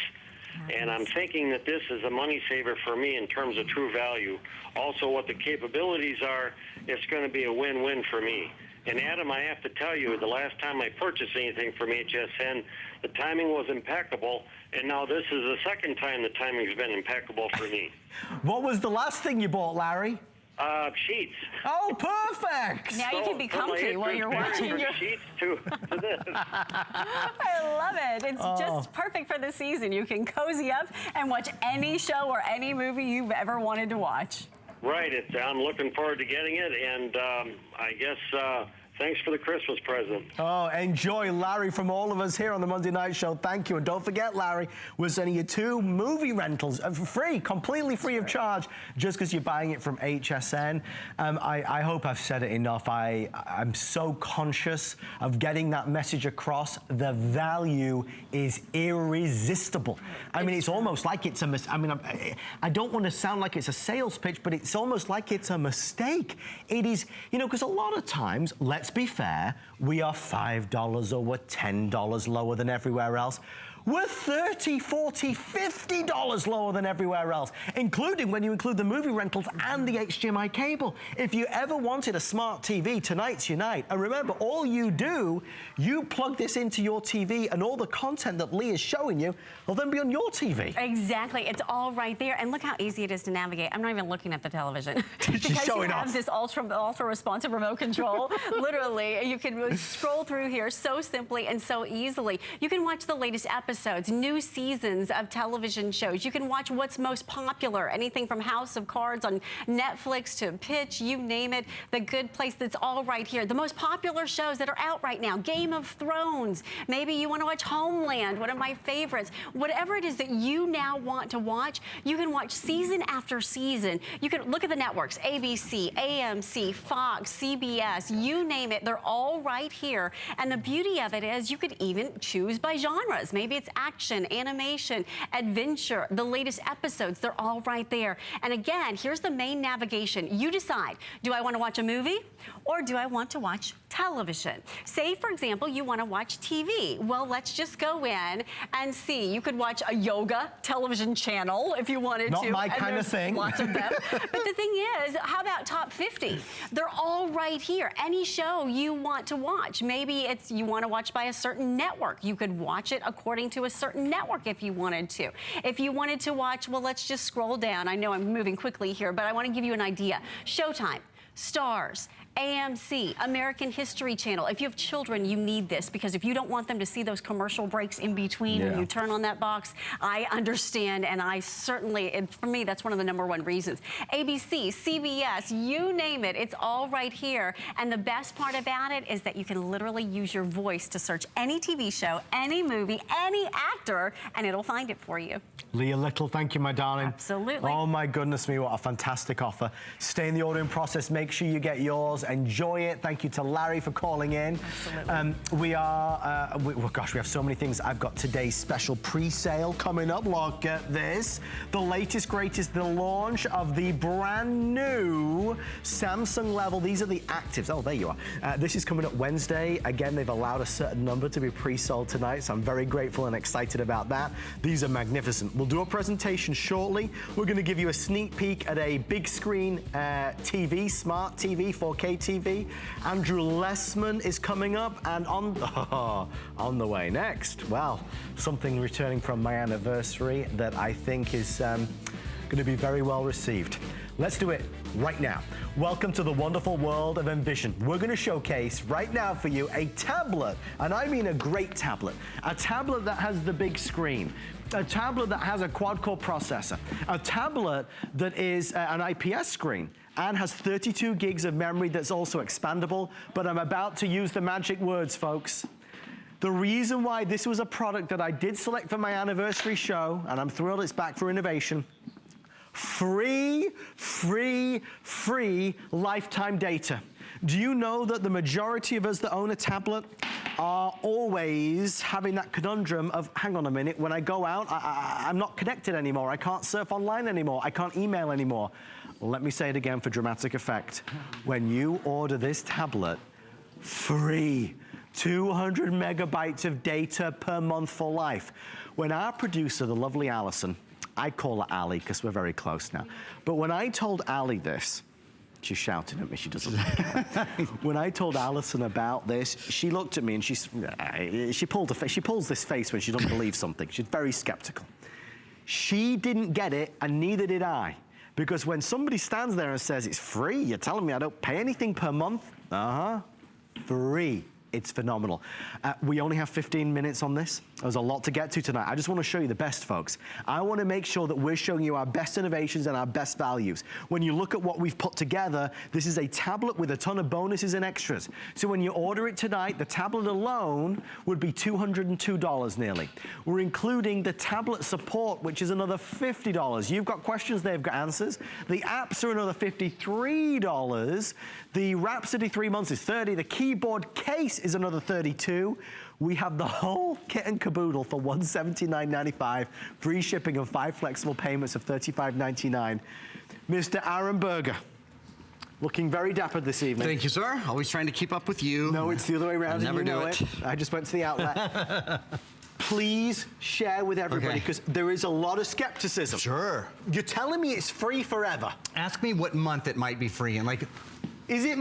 And I'm thinking that this is a money saver for me in terms of true value. Also, what the capabilities are, it's going to be a win-win for me. And Adam, I have to tell you, the last time I purchased anything from HSN, the timing was impeccable, and now this is the second time the timing's been impeccable for me. What was the last thing you bought, Larry? Sheets. Oh, perfect! Now you can be comfy while you're watching your sheets to this. I love it. It's just perfect for the season. You can cozy up and watch any show or any movie you've ever wanted to watch. Right. I'm looking forward to getting it, and I guess thanks for the Christmas present. Oh, enjoy, Larry, from all of us here on the Monday Night Show. Thank you. And don't forget, Larry, we're sending you 2 movie rentals for free, completely free of charge, just because you're buying it from HSN. I hope I've said it enough. I'm so conscious of getting that message across. The value is irresistible. I mean, it's almost like it's I don't want to sound like it's a sales pitch, but it's almost like it's a mistake. It is, you know, because a lot of times, let's be fair, we are $5 or we're $10 lower than everywhere else. We're $30, $40, $50 lower than everywhere else, including when you include the movie rentals and the HDMI cable. If you ever wanted a smart TV, tonight's your night. And remember, all you do, you plug this into your TV, and all the content that Lee is showing you will then be on your TV. Exactly. It's all right there. And look how easy it is to navigate. I'm not even looking at the television. Because you have this ultra responsive remote control. Literally, you can scroll through here so simply and so easily. You can watch the latest episodes, new seasons of television shows. You can watch what's most popular, anything from House of Cards on Netflix to Pitch, you name it. The Good Place, that's all right here. The most popular shows that are out right now, Game of Thrones. Maybe you want to watch Homeland, one of my favorites. Whatever it is that you now want to watch, you can watch season after season. You can look at the networks, ABC, AMC, Fox, CBS, you name it. They're all right here. And the beauty of it is you could even choose by genres. Maybe it's action, animation, adventure, the latest episodes, they're all right there. And again, here's the main navigation. You decide, do I want to watch a movie or do I want to watch television? Say, for example, you want to watch TV. Well, let's just go in and see. You could watch a yoga television channel if you wanted to. Not my kind of thing. Lots of them. But the thing is, how about top 50? They're all right here. Any show you want to watch. Maybe it's you want to watch by a certain network. You could watch it according to a certain network if you wanted to. If you wanted to watch, well, let's just scroll down. I know I'm moving quickly here, but I want to give you an idea. Showtime, Stars, AMC, American History Channel. If you have children, you need this because if you don't want them to see those commercial breaks in between when you turn on that box, I understand, and I certainly, for me, that's one of the #1 reasons. ABC, CBS, you name it, it's all right here. And the best part about it is that you can literally use your voice to search any TV show, any movie, any actor, and it'll find it for you. Leah Little, thank you, my darling. Absolutely. Oh, my goodness me, what a fantastic offer. Stay in the ordering process. Make sure you get yours. Enjoy it. Thank you to Larry for calling in. Absolutely. We have so many things. I've got today's special pre-sale coming up. Look at this. The latest, greatest, the launch of the brand new Samsung level. These are the actives. Oh, there you are. This is coming up Wednesday. Again, they've allowed a certain number to be pre-sold tonight, so I'm very grateful and excited about that. These are magnificent. We'll do a presentation shortly. We're going to give you a sneak peek at a big screen TV, smart TV, 4K TV. Andrew Lessman is coming up, and on the way next, well, something returning from my anniversary that I think is going to be very well received. Let's do it right now. Welcome to the wonderful world of Envision. We're going to showcase right now for you a tablet, and I mean a great tablet. A tablet that has the big screen. A tablet that has a quad-core processor. A tablet that is an IPS screen and has 32 gigs of memory that's also expandable, but I'm about to use the magic words, folks. The reason why this was a product that I did select for my anniversary show, and I'm thrilled it's back for innovation, free lifetime data. Do you know that the majority of us that own a tablet are always having that conundrum of, hang on a minute, when I go out, I'm not connected anymore. I can't surf online anymore. I can't email anymore. Let me say it again for dramatic effect. When you order this tablet, free, 200 megabytes of data per month for life. When our producer, the lovely Allison, I call her Ali because we're very close now, but when I told Ali this, she's shouting at me, she doesn't like it. When I told Allison about this, she looked at me and she pulls this face when she doesn't believe something. She's very skeptical. She didn't get it, and neither did I. Because when somebody stands there and says, it's free, you're telling me I don't pay anything per month? Free. It's phenomenal. We only have 15 minutes on this. There's a lot to get to tonight. I just want to show you the best, folks. I want to make sure that we're showing you our best innovations and our best values. When you look at what we've put together, this is a tablet with a ton of bonuses and extras. So when you order it tonight, the tablet alone would be $202 nearly. We're including the tablet support, which is another $50. You've got questions, they've got answers. The apps are another $53. The Rhapsody 3 months is $30. The keyboard case is another $32. We have the whole kit and caboodle for $179.95, free shipping and 5 flexible payments of $35.99. Mr. Aaron Berger, looking very dapper this evening. Thank you, sir. Always trying to keep up with you. No, it's the other way around. Never and you do know it. I just went to the outlet. Please share with everybody, because there is a lot of skepticism. Sure. You're telling me it's free forever. Ask me what month it might be free, and like, is it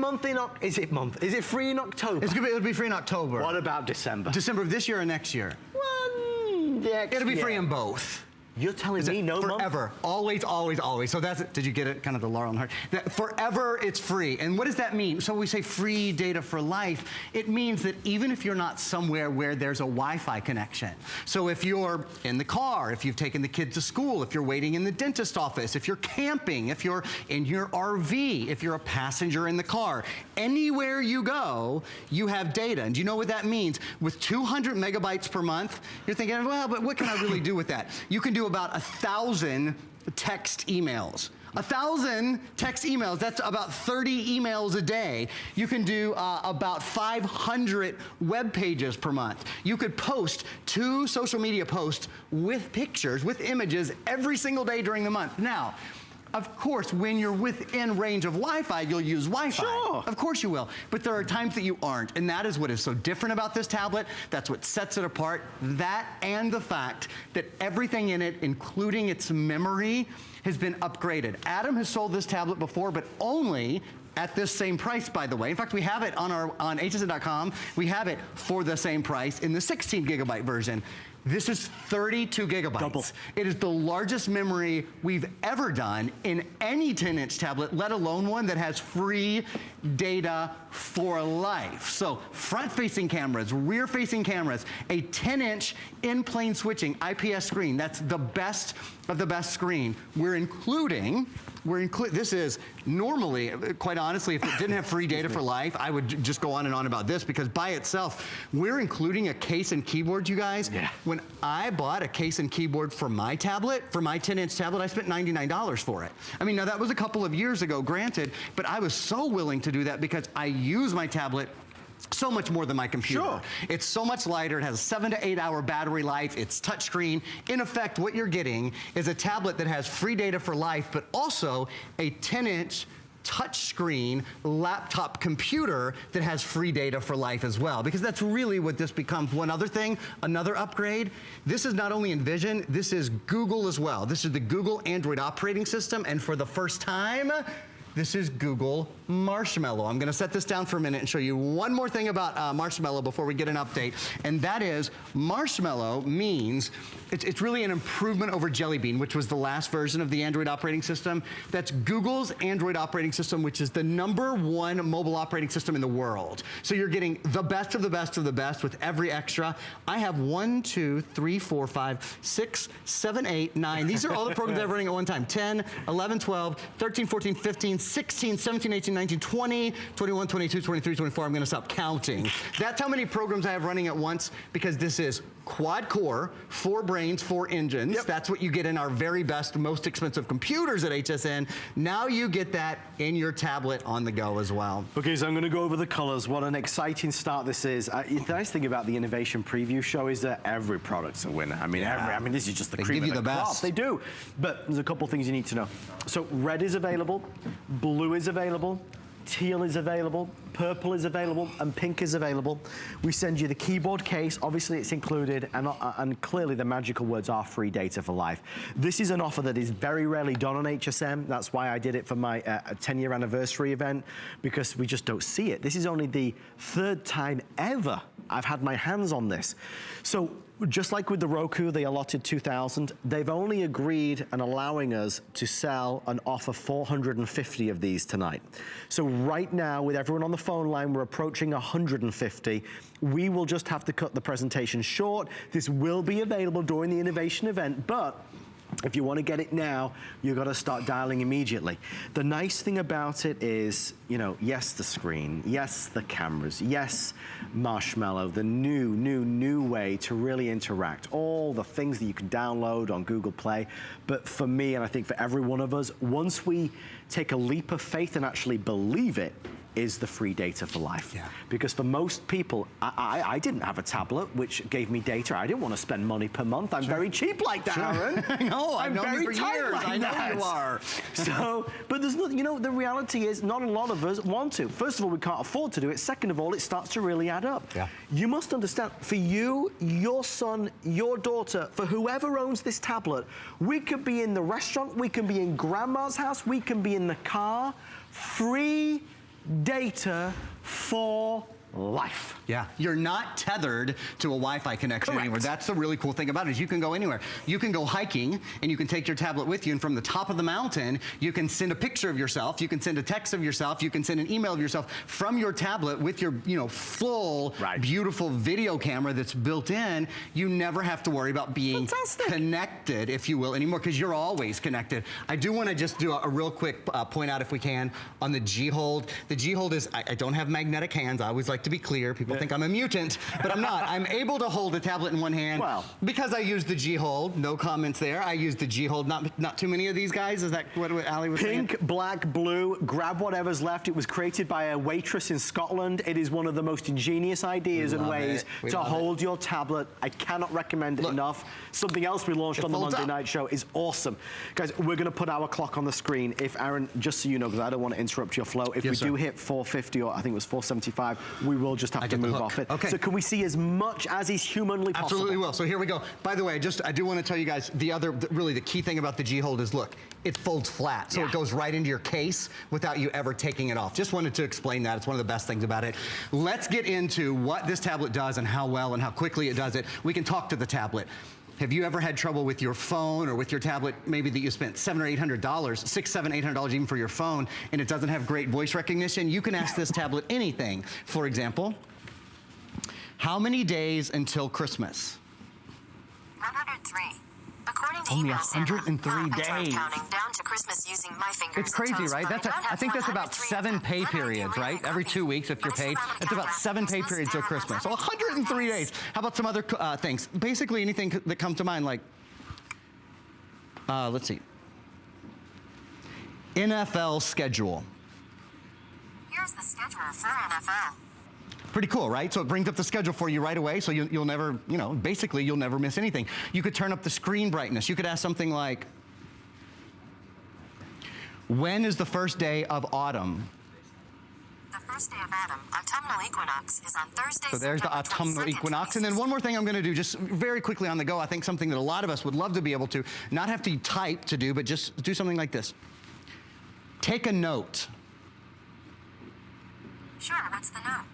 free in October? It'll be free in October. What about December? December of this year or next year? It'll be free in both. You're telling me no month? Forever. Always, always, always. So that's it. Did you get it? Kind of the Laurel and Hart. Forever, it's free. And what does that mean? So we say free data for life. It means that even if you're not somewhere where there's a Wi-Fi connection. So if you're in the car, if you've taken the kids to school, if you're waiting in the dentist office, if you're camping, if you're in your RV, if you're a passenger in the car, anywhere you go, you have data. And do you know what that means? With 200 megabytes per month, you're thinking, well, but what can I really do with that? You can do about 1,000 text emails. 1,000 text emails, that's about 30 emails a day. You can do about 500 web pages per month. You could post 2 social media posts with pictures, with images every single day during the month. Now, of course, when you're within range of Wi-Fi, you'll use Wi-Fi. Sure. Of course you will. But there are times that you aren't, and that is what is so different about this tablet. That's what sets it apart. That and the fact that everything in it, including its memory, has been upgraded. Adam has sold this tablet before, but only at this same price, by the way. In fact, we have it on hsn.com. We have it for the same price in the 16 gigabyte version. This is 32 gigabytes. Double. It is the largest memory we've ever done in any 10-inch tablet, let alone one that has free data for life. So front-facing cameras, rear-facing cameras, a 10-inch in-plane switching IPS screen. That's the best of the best screen. This is normally, quite honestly, if it didn't have free data for life, I would just go on and on about this, because by itself, we're including a case and keyboard, you guys. Yeah. When I bought a case and keyboard for my tablet, for my 10-inch tablet, I spent $99 for it. I mean, now that was a couple of years ago, granted, but I was so willing to do that because I use my tablet so much more than my computer. Sure. It's so much lighter. It has a 7 to 8 hour battery life. It's touchscreen. In effect, what you're getting is a tablet that has free data for life, but also a 10-inch touchscreen laptop computer that has free data for life as well, because that's really what this becomes. One other thing, another upgrade, this is not only Envision, this is Google as well. This is the Google Android operating system, and for the first time, this is Google Marshmallow. I'm gonna set this down for a minute and show you one more thing about Marshmallow before we get an update, and that is Marshmallow means it's really an improvement over Jelly Bean, which was the last version of the Android operating system. That's Google's Android operating system, which is the #1 mobile operating system in the world. So you're getting the best of the best of the best with every extra. I have 1, 2, 3, 4, 5, 6, 7, 8, 9. These are all the programs I'm running at one time. 10, 11, 12, 13, 14, 15, 16, 17, 18, 19, 20, 21, 22, 23, 24. I'm gonna stop counting. That's how many programs I have running at once, because this is quad core, 4 brains, 4 engines. Yep. That's what you get in our very best, most expensive computers at HSN. Now you get that in your tablet on the go as well. Okay, so I'm going to go over the colors. What an exciting start this is. The nice thing about the Innovation Preview Show is that every product's a winner. I mean, this is just the cream of the crop. They do. But there's a couple things you need to know. So red is available, blue is available, teal is available, purple is available, and pink is available. We send you the keyboard case. Obviously, it's included, and clearly the magical words are free data for life. This is an offer that is very rarely done on HSN. That's why I did it for my 10-year anniversary event, because we just don't see it. This is only the 3rd time ever I've had my hands on this. So just like with the Roku, they allotted 2,000. They've only agreed and allowing us to sell and offer 450 of these tonight. So right now, with everyone on the phone line, we're approaching 150. We will just have to cut the presentation short. This will be available during the innovation event, but if you want to get it now, you've got to start dialing immediately. The nice thing about it is, you know, yes, the screen, yes, the cameras, yes, Marshmallow, the new way to really interact, all the things that you can download on Google Play. But for me, and I think for every one of us, once we take a leap of faith and actually believe it, is the free data for life. Yeah. Because for most people, I didn't have a tablet which gave me data. I didn't want to spend money per month. I'm very cheap like that, Aaron. I know, I've known you for tight years. like I know that. you are. So, but there's not, you know, the reality is not a lot of us want to. First of all, we can't afford to do it. Second of all, it starts to really add up. Yeah. You must understand, for you, your son, your daughter, for whoever owns this tablet, we could be in the restaurant, we can be in grandma's house, we can be in the car, free data for life. Yeah, you're not tethered to a Wi-Fi connection Correct. anywhere. That's the really cool thing about it, is you can go anywhere. You can go hiking and you can take your tablet with you, and from the top of the mountain, you can send a picture of yourself, you can send a text of yourself, you can send an email of yourself from your tablet with your, you know, full, beautiful video camera that's built in. You never have to worry about being connected, if you will, anymore, because you're always connected. I do want to just do a real quick point out, if we can, on the G-Hold. The G-Hold is, I don't have magnetic hands. I always like to be clear. People think I'm a mutant, but I'm not. I'm able to hold a tablet in one hand because I use the G-Hold. No comments there. I use the G-Hold. Not too many of these guys. Is that what Ali was saying? Pink, black, blue, grab whatever's left. It was created by a waitress in Scotland. It is one of the most ingenious ideas and ways to hold your tablet. I cannot recommend it enough. Something else we launched on the Monday Night Show is awesome. Guys, we're going to put our clock on the screen. If Aaron, just so you know, because I don't want to interrupt your flow, if we do hit 450 or I think it was 475, we will just have to move off it. Okay. So can we see as much as is humanly possible? Absolutely will. So here we go. By the way, I do want to tell you guys, really the key thing about the G-Hold is, look, it folds flat. So it goes right into your case without you ever taking it off. Just wanted to explain that. It's one of the best things about it. Let's get into what this tablet does and how well and how quickly it does it. We can talk to the tablet. Have you ever had trouble with your phone or with your tablet, maybe that you spent $700 or $800, $600, $700, $800 even for your phone, and it doesn't have great voice recognition? You can ask this tablet anything. For example, how many days until Christmas? 103. According to Only email 103 days. counting down to Christmas using my fingers. It's crazy, right? I think that's about 7 pay periods, right? Every 2 weeks if you're paid. It's about 7 pay periods till Christmas. So 103 days. How about some other things? Basically anything that comes to mind, like, let's see. NFL schedule. Here's the schedule for NFL. Pretty cool, right? So it brings up the schedule for you right away, so you'll never, basically you'll never miss anything. You could turn up the screen brightness. You could ask something like, when is the first day of autumn? The first day of autumnal equinox is on Thursday. So there's the autumnal equinox. And then one more thing I'm going to do just very quickly on the go. I think something that a lot of us would love to be able to, not have to type to do, but just do something like this. Take a note. Sure, what's the note?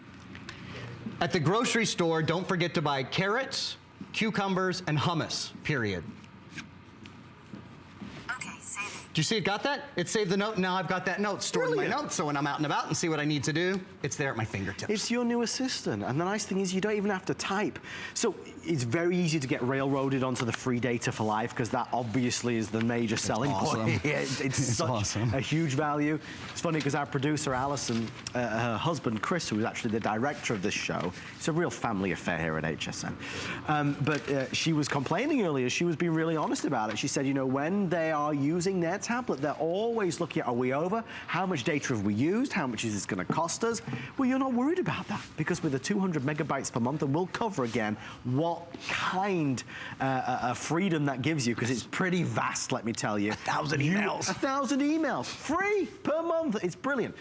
At the grocery store, don't forget to buy carrots, cucumbers, and hummus, period. Okay, save it. Do you see it got that? It saved the note. Now I've got that note stored in my notes, so when I'm out and about and see what I need to do, it's there at my fingertips. It's your new assistant, and the nice thing is you don't even have to type. So it's very easy to get railroaded onto the free data for life, because that obviously is the major selling point. It's such awesome. A huge value. It's funny because our producer, Alison, her husband, Chris, who was actually the director of this show, it's a real family affair here at HSN. But she was complaining earlier. She was being really honest about it. She said, when they are using their tablet, they're always looking at, are we over? How much data have we used? How much is this going to cost us? Well, you're not worried about that, because with the 200 megabytes per month, and we'll cover again what kind of freedom that gives you, because it's pretty vast, let me tell you. 1,000 emails. 1,000 emails, free per month. It's brilliant.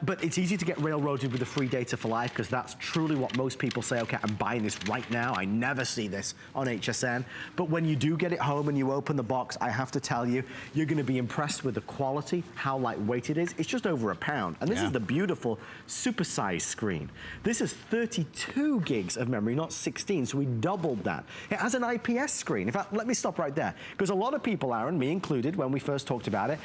But it's easy to get railroaded with the free data for life, because that's truly what most people say, okay, I'm buying this right now. I never see this on HSN. But when you do get it home and you open the box, I have to tell you, you're going to be impressed with the quality, how lightweight it is. It's just over a pound. And this is the beautiful supersized screen. This is 32 gigs of memory, not 16, so we doubled that. It has an IPS screen. In fact, let me stop right there, because a lot of people, Aaron, me included, when we first talked about it,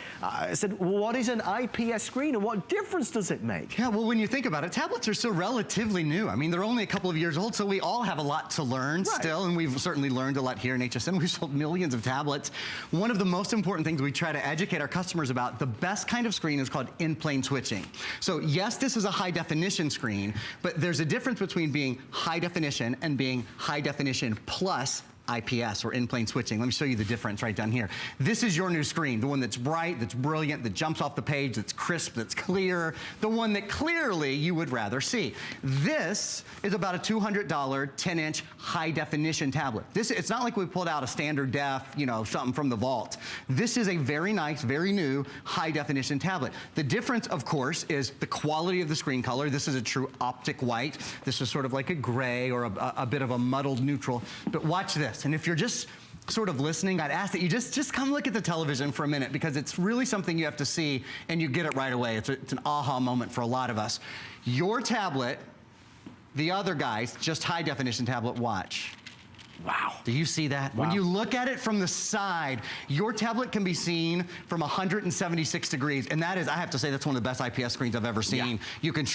said, well, what is an IPS screen and what difference does it make? Yeah, well, when you think about it, tablets are still relatively new. I mean, they're only a couple of years old, so we all have a lot to learn still, and we've certainly learned a lot here in HSN. We've sold millions of tablets. One of the most important things we try to educate our customers about, the best kind of screen is called in-plane switching. So yes, this is a high definition screen, but there's a difference between being high definition and being high definition plus IPS, or in-plane switching. Let me show you the difference right down here. This is your new screen, the one that's bright, that's brilliant, that jumps off the page, that's crisp, that's clear, the one that clearly you would rather see. This is about a $200 10-inch high-definition tablet. It's not like we pulled out a standard def, something from the vault. This is a very nice, very new high-definition tablet. The difference, of course, is the quality of the screen color. This is a true optic white. This is sort of like a gray or a bit of a muddled neutral. But watch this. And if you're just sort of listening, I'd ask that you just come look at the television for a minute, because it's really something you have to see, and you get it right away. It's an aha moment for a lot of us. Your tablet, the other guy's just high definition tablet, watch. Wow. Do you see that? Wow. When you look at it from the side, your tablet can be seen from 176 degrees. And that is, I have to say, that's one of the best IPS screens I've ever seen. Yeah. You can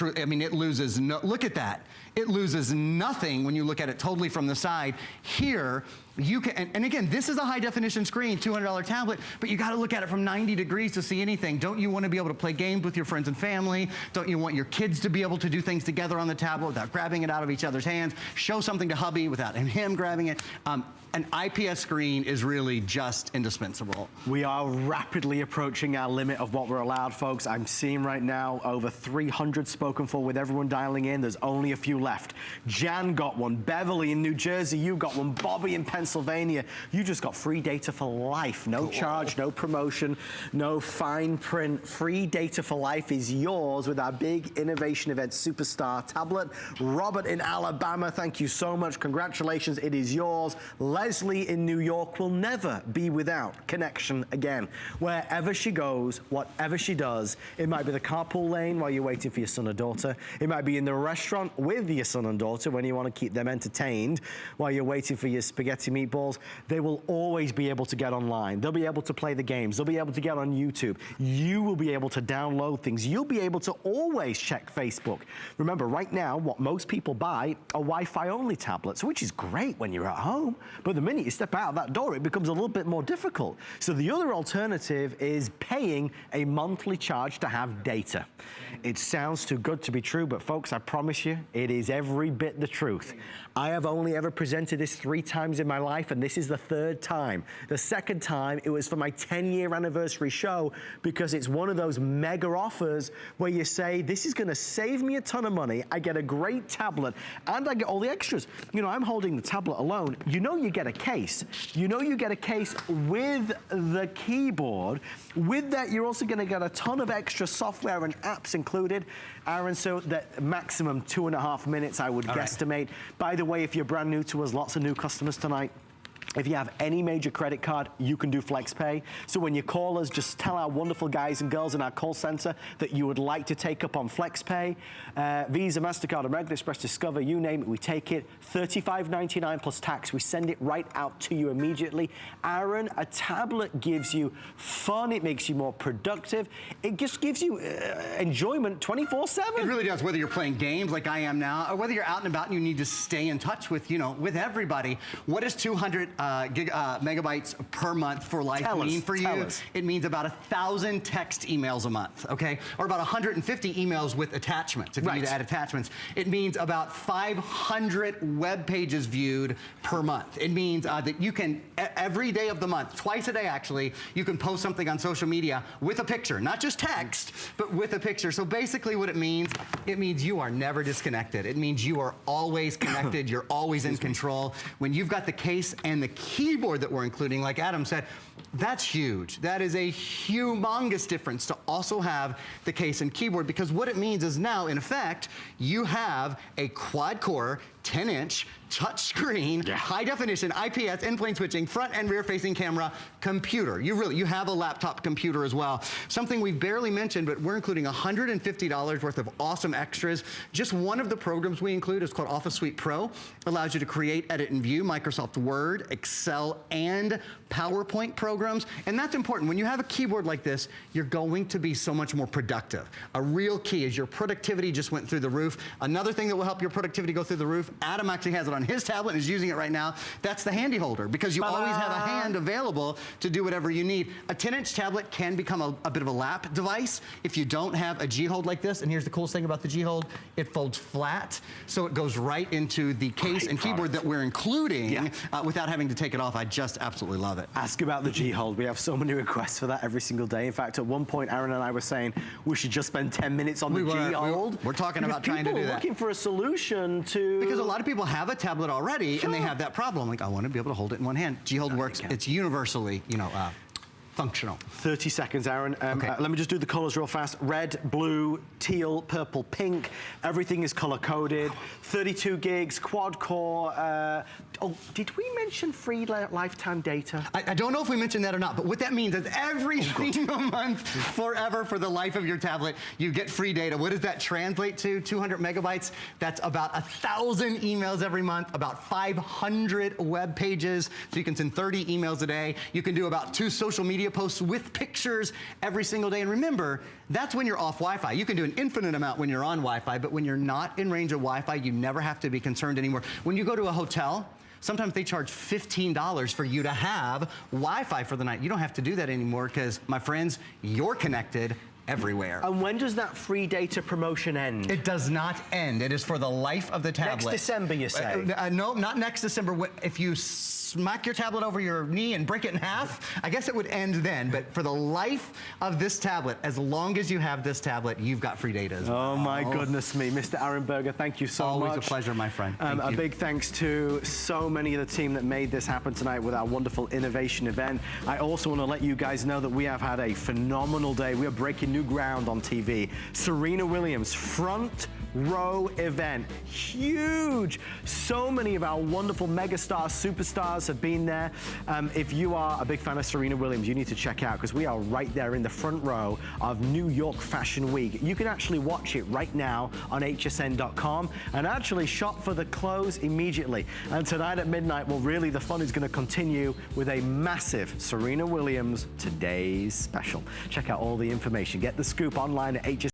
it loses look at that. It loses nothing when you look at it totally from the side. Here, You can, and again, this is a high definition screen, $200 tablet, but you gotta look at it from 90 degrees to see anything. Don't you wanna be able to play games with your friends and family? Don't you want your kids to be able to do things together on the tablet without grabbing it out of each other's hands? Show something to hubby without him grabbing it. An IPS screen is really just indispensable. We are rapidly approaching our limit of what we're allowed, folks. I'm seeing right now over 300 spoken for with everyone dialing in. There's only a few left. Jan got one. Beverly in New Jersey, you got one. Bobby in Pennsylvania, you just got free data for life. No charge, no promotion, no fine print. Free data for life is yours with our big innovation event superstar tablet. Robert in Alabama, thank you so much. Congratulations, it is yours. Leslie in New York will never be without connection again. Wherever she goes, whatever she does, it might be the carpool lane while you're waiting for your son or daughter. It might be in the restaurant with your son and daughter when you want to keep them entertained while you're waiting for your spaghetti meatballs. They will always be able to get online. They'll be able to play the games. They'll be able to get on YouTube. You will be able to download things. You'll be able to always check Facebook. Remember, right now, what most people buy are Wi-Fi only tablets, which is great when you're at home. But the minute you step out that door, it becomes a little bit more difficult. So the other alternative is paying a monthly charge to have data. It sounds too good to be true, but folks, I promise you, it is every bit the truth. I have only ever presented this 3 times in my life, and this is the 3rd time. The 2nd time, it was for my 10-year anniversary show, because it's one of those mega offers where you say, this is gonna save me a ton of money, I get a great tablet, and I get all the extras. You know, I'm holding the tablet alone. You know you get a case. You know you get a case with the keyboard. With that, you're also gonna get a ton of extra software and apps included. Aaron, so that maximum 2.5 minutes, I would guesstimate. By the way, if you're brand new to us, lots of new customers tonight. If you have any major credit card, you can do FlexPay. So when you call us, just tell our wonderful guys and girls in our call center that you would like to take up on FlexPay. Visa, MasterCard, American Express, Discover, you name it, we take it. $35.99 plus tax. We send it right out to you immediately. Aaron, a tablet gives you fun. It makes you more productive. It just gives you enjoyment 24/7. It really does, whether you're playing games like I am now, or whether you're out and about and you need to stay in touch with, you know, with everybody. What is 200 megabytes per month for life mean for you? It means about 1,000 text emails a month, okay? Or about 150 emails with attachments, if you need to add attachments. It means about 500 web pages viewed per month. It means that you can, every day of the month, twice a day actually, you can post something on social media with a picture, not just text, but with a picture. So basically what it means you are never disconnected. It means you are always connected, you're always in control. When you've got the case and the keyboard that we're including, like Adam said, that's huge. That is a humongous difference to also have the case and keyboard, because what it means is now, in effect, you have a quad-core, 10-inch touchscreen, high definition, IPS, in-plane switching, front and rear facing camera computer. You have a laptop computer as well. Something we've barely mentioned, but we're including $150 worth of awesome extras. Just one of the programs we include is called Office Suite Pro. Allows you to create, edit, and view Microsoft Word, Excel, and PowerPoint programs. And that's important. When you have a keyboard like this, you're going to be so much more productive. A real key is your productivity just went through the roof. Another thing that will help your productivity go through the roof, Adam actually has it on his tablet and is using it right now. That's the handy holder, because you always have a hand available to do whatever you need. A 10-inch tablet can become a bit of a lap device if you don't have a G-Hold like this. And here's the coolest thing about the G-Hold. It folds flat, so it goes right into the case and keyboard that we're including without having to take it off. I just absolutely love it. Ask about the G-Hold. We have so many requests for that every single day. In fact, at one point, Aaron and I were saying we should just spend 10 minutes on the G-Hold. We're talking about trying to do that. People are looking for a solution to... Because a lot of people have a tablet already and they have that problem. Like, I want to be able to hold it in one hand. G-Hold works. It's universally, you know, functional. 30 seconds, Aaron. Let me just do the colors real fast. Red, blue, teal, purple, pink. Everything is color-coded. 32 gigs, quad-core. Oh, did we mention free lifetime data? I don't know if we mentioned that or not, but what that means is every single month, forever, for the life of your tablet, you get free data. What does that translate to? 200 megabytes. That's about 1,000 emails every month, about 500 web pages. So you can send 30 emails a day. You can do about 2 social media posts with pictures every single day. And remember, that's when you're off Wi-Fi. You can do an infinite amount when you're on Wi-Fi, but when you're not in range of Wi-Fi, you never have to be concerned anymore. When you go to a hotel, Sometimes they charge $15 for you to have Wi-Fi for the night. You don't have to do that anymore because, my friends, you're connected everywhere. And when does that free data promotion end? It does not end. It is for the life of the tablet. Next December, you say? No, not next December. If you smack your tablet over your knee and break it in half, I guess it would end then. But for the life of this tablet, as long as you have this tablet, you've got free data as well. Oh my goodness me. Mr. Arenberger, thank you so much. Always a pleasure, my friend. A big thanks to so many of the team that made this happen tonight with our wonderful innovation event. I also want to let you guys know that we have had a phenomenal day. We are breaking new ground on TV. Serena Williams, front row event. Huge. So many of our wonderful megastars, superstars have been there. If you are a big fan of Serena Williams, you need to check out because we are right there in the front row of New York Fashion Week. You can actually watch it right now on hsn.com and actually shop for the clothes immediately. And tonight at midnight, well, really the fun is going to continue with a massive Serena Williams Today's Special. Check out all the information. Get the scoop online at hsn.com.